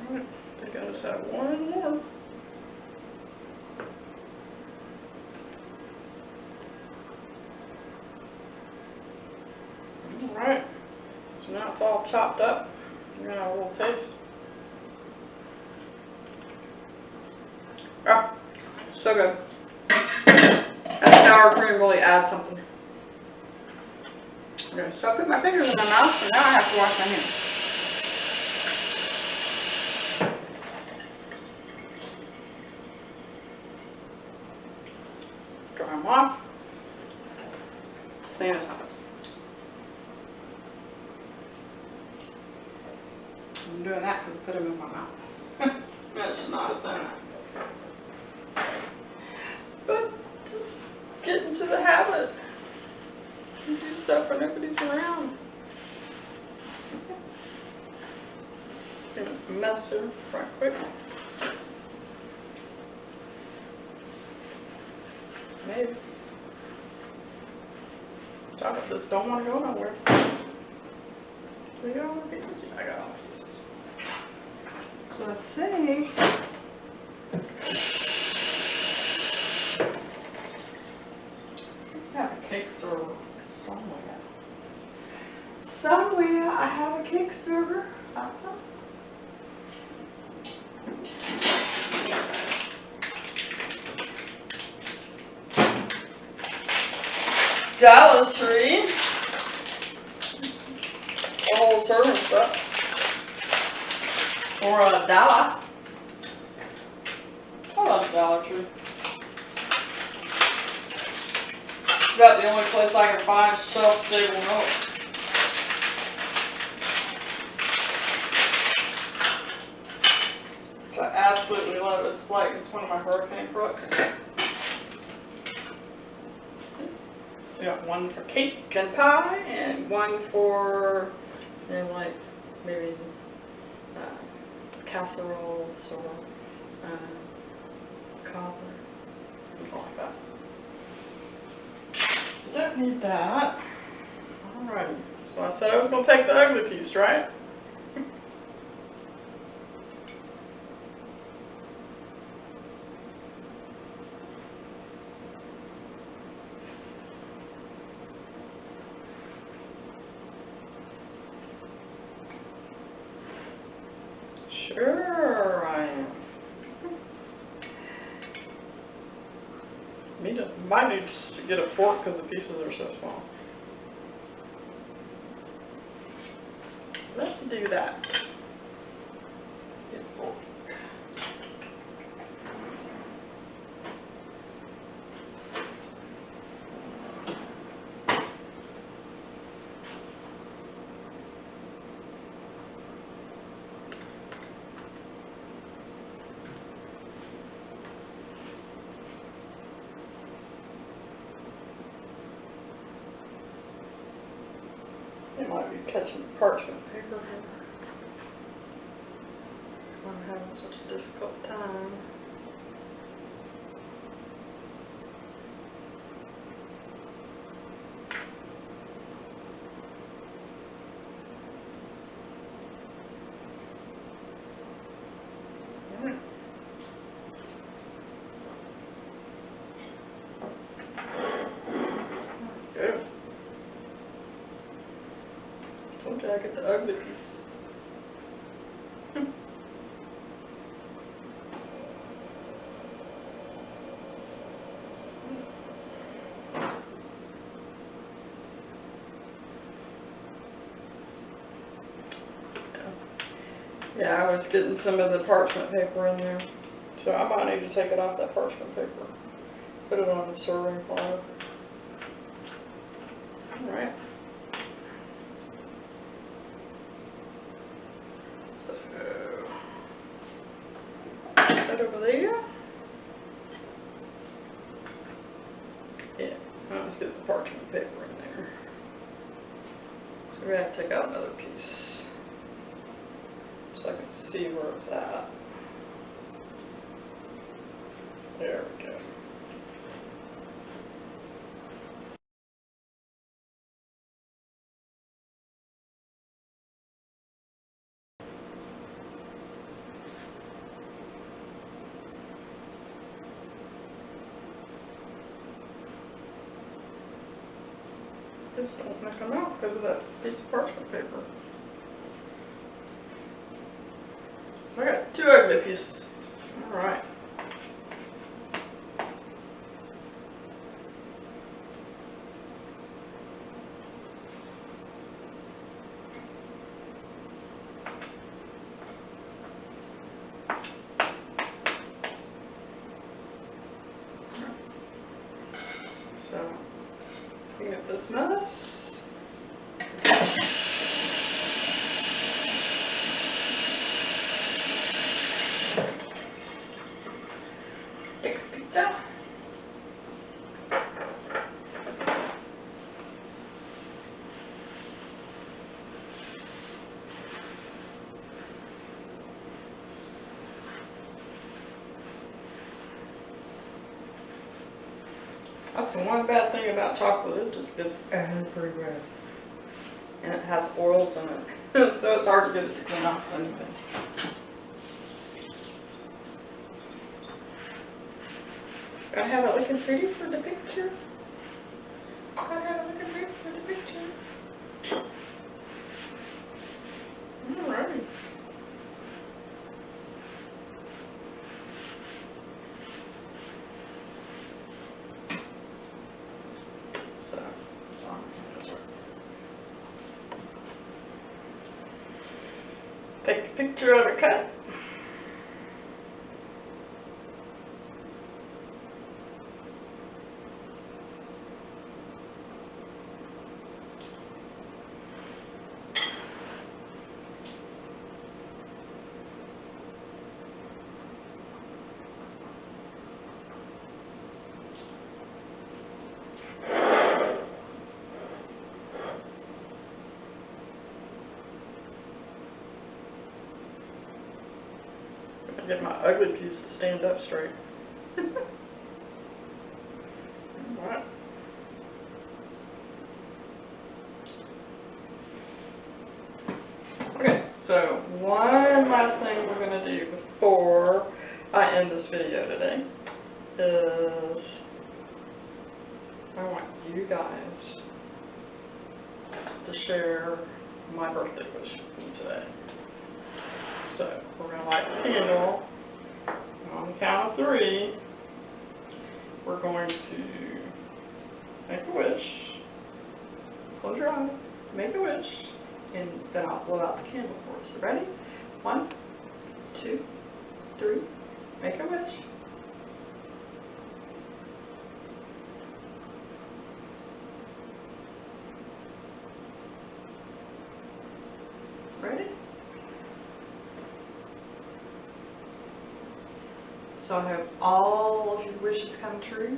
I think I just have one more. Alright, so now it's all chopped up. We're gonna have a little taste. Oh, so good. sour cream really adds something. Okay, so I put my fingers in my mouth, and now I have to wash my hands. Dry them off. Sanitize. I'm doing that because I put them in my mouth. That's not a thing. But just get into the habit. You do stuff when nobody's around. Gonna mess her right quick. Maybe. Chocolate just don't want to go nowhere. So you got all the pieces? I got all the pieces. So I think I have a cake server somewhere. Somewhere I have a cake server. Dollar Tree. A whole serving stuff. For $1. I love Dollar Tree. About the only place I can find shelf-stable milk. Which I absolutely love. It's like, it's one of my hurricane crooks. We got one for cake and pie, and one for, you know, like, maybe casseroles or cobbler, something like that. So don't need that. Alrighty. So I said I was going to take the ugly piece, right? Sure I am. Might need to get a fork because the pieces are so small. Let's do that. Get a fork. It might be catching parchment paper here. I'm having such a difficult time. Good. Told you I get the ugly piece. Yeah, I was getting some of the parchment paper in there. So I might need to take it off that parchment paper. Put it on the serving platter. Alright. So, that over there. Yeah, I'll just get the parchment paper in there. So we're going to have to take out another piece. So I can see where it's at. There we go. This don't want to come out because of that piece of parchment paper. I got two ugly pieces. Alright. at this mess. Take a pizza. That's the one bad thing about chocolate, it just gets everywhere. And it has oils in it, so it's hard to get it to clean off anything. Gotta have it looking pretty for the picture. Gotta have it looking pretty for the picture. Alrighty. So, take the picture of a cut. Get my ugly piece to stand up straight. Alright. Okay, so one last thing we're going to do before I end this video today is I want you guys to share my birthday wish with me today. So we're going to light the candle, and on the count of 3, we're going to make a wish, close your eyes, make a wish, and then I'll blow out the candle for us. Ready? 1, 2, 3, make a wish. Ready? So I hope all of your wishes come true.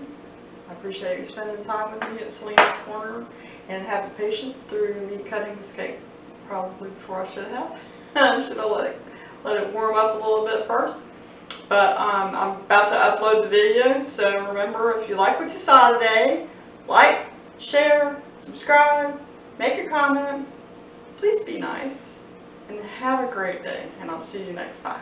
I appreciate you spending time with me at Selena's Corner and having patience through me cutting this cake. Probably before I should have. I should have let it warm up a little bit first. But I'm about to upload the video, so remember, if you like what you saw today, like, share, subscribe, make a comment. Please be nice, and have a great day, and I'll see you next time.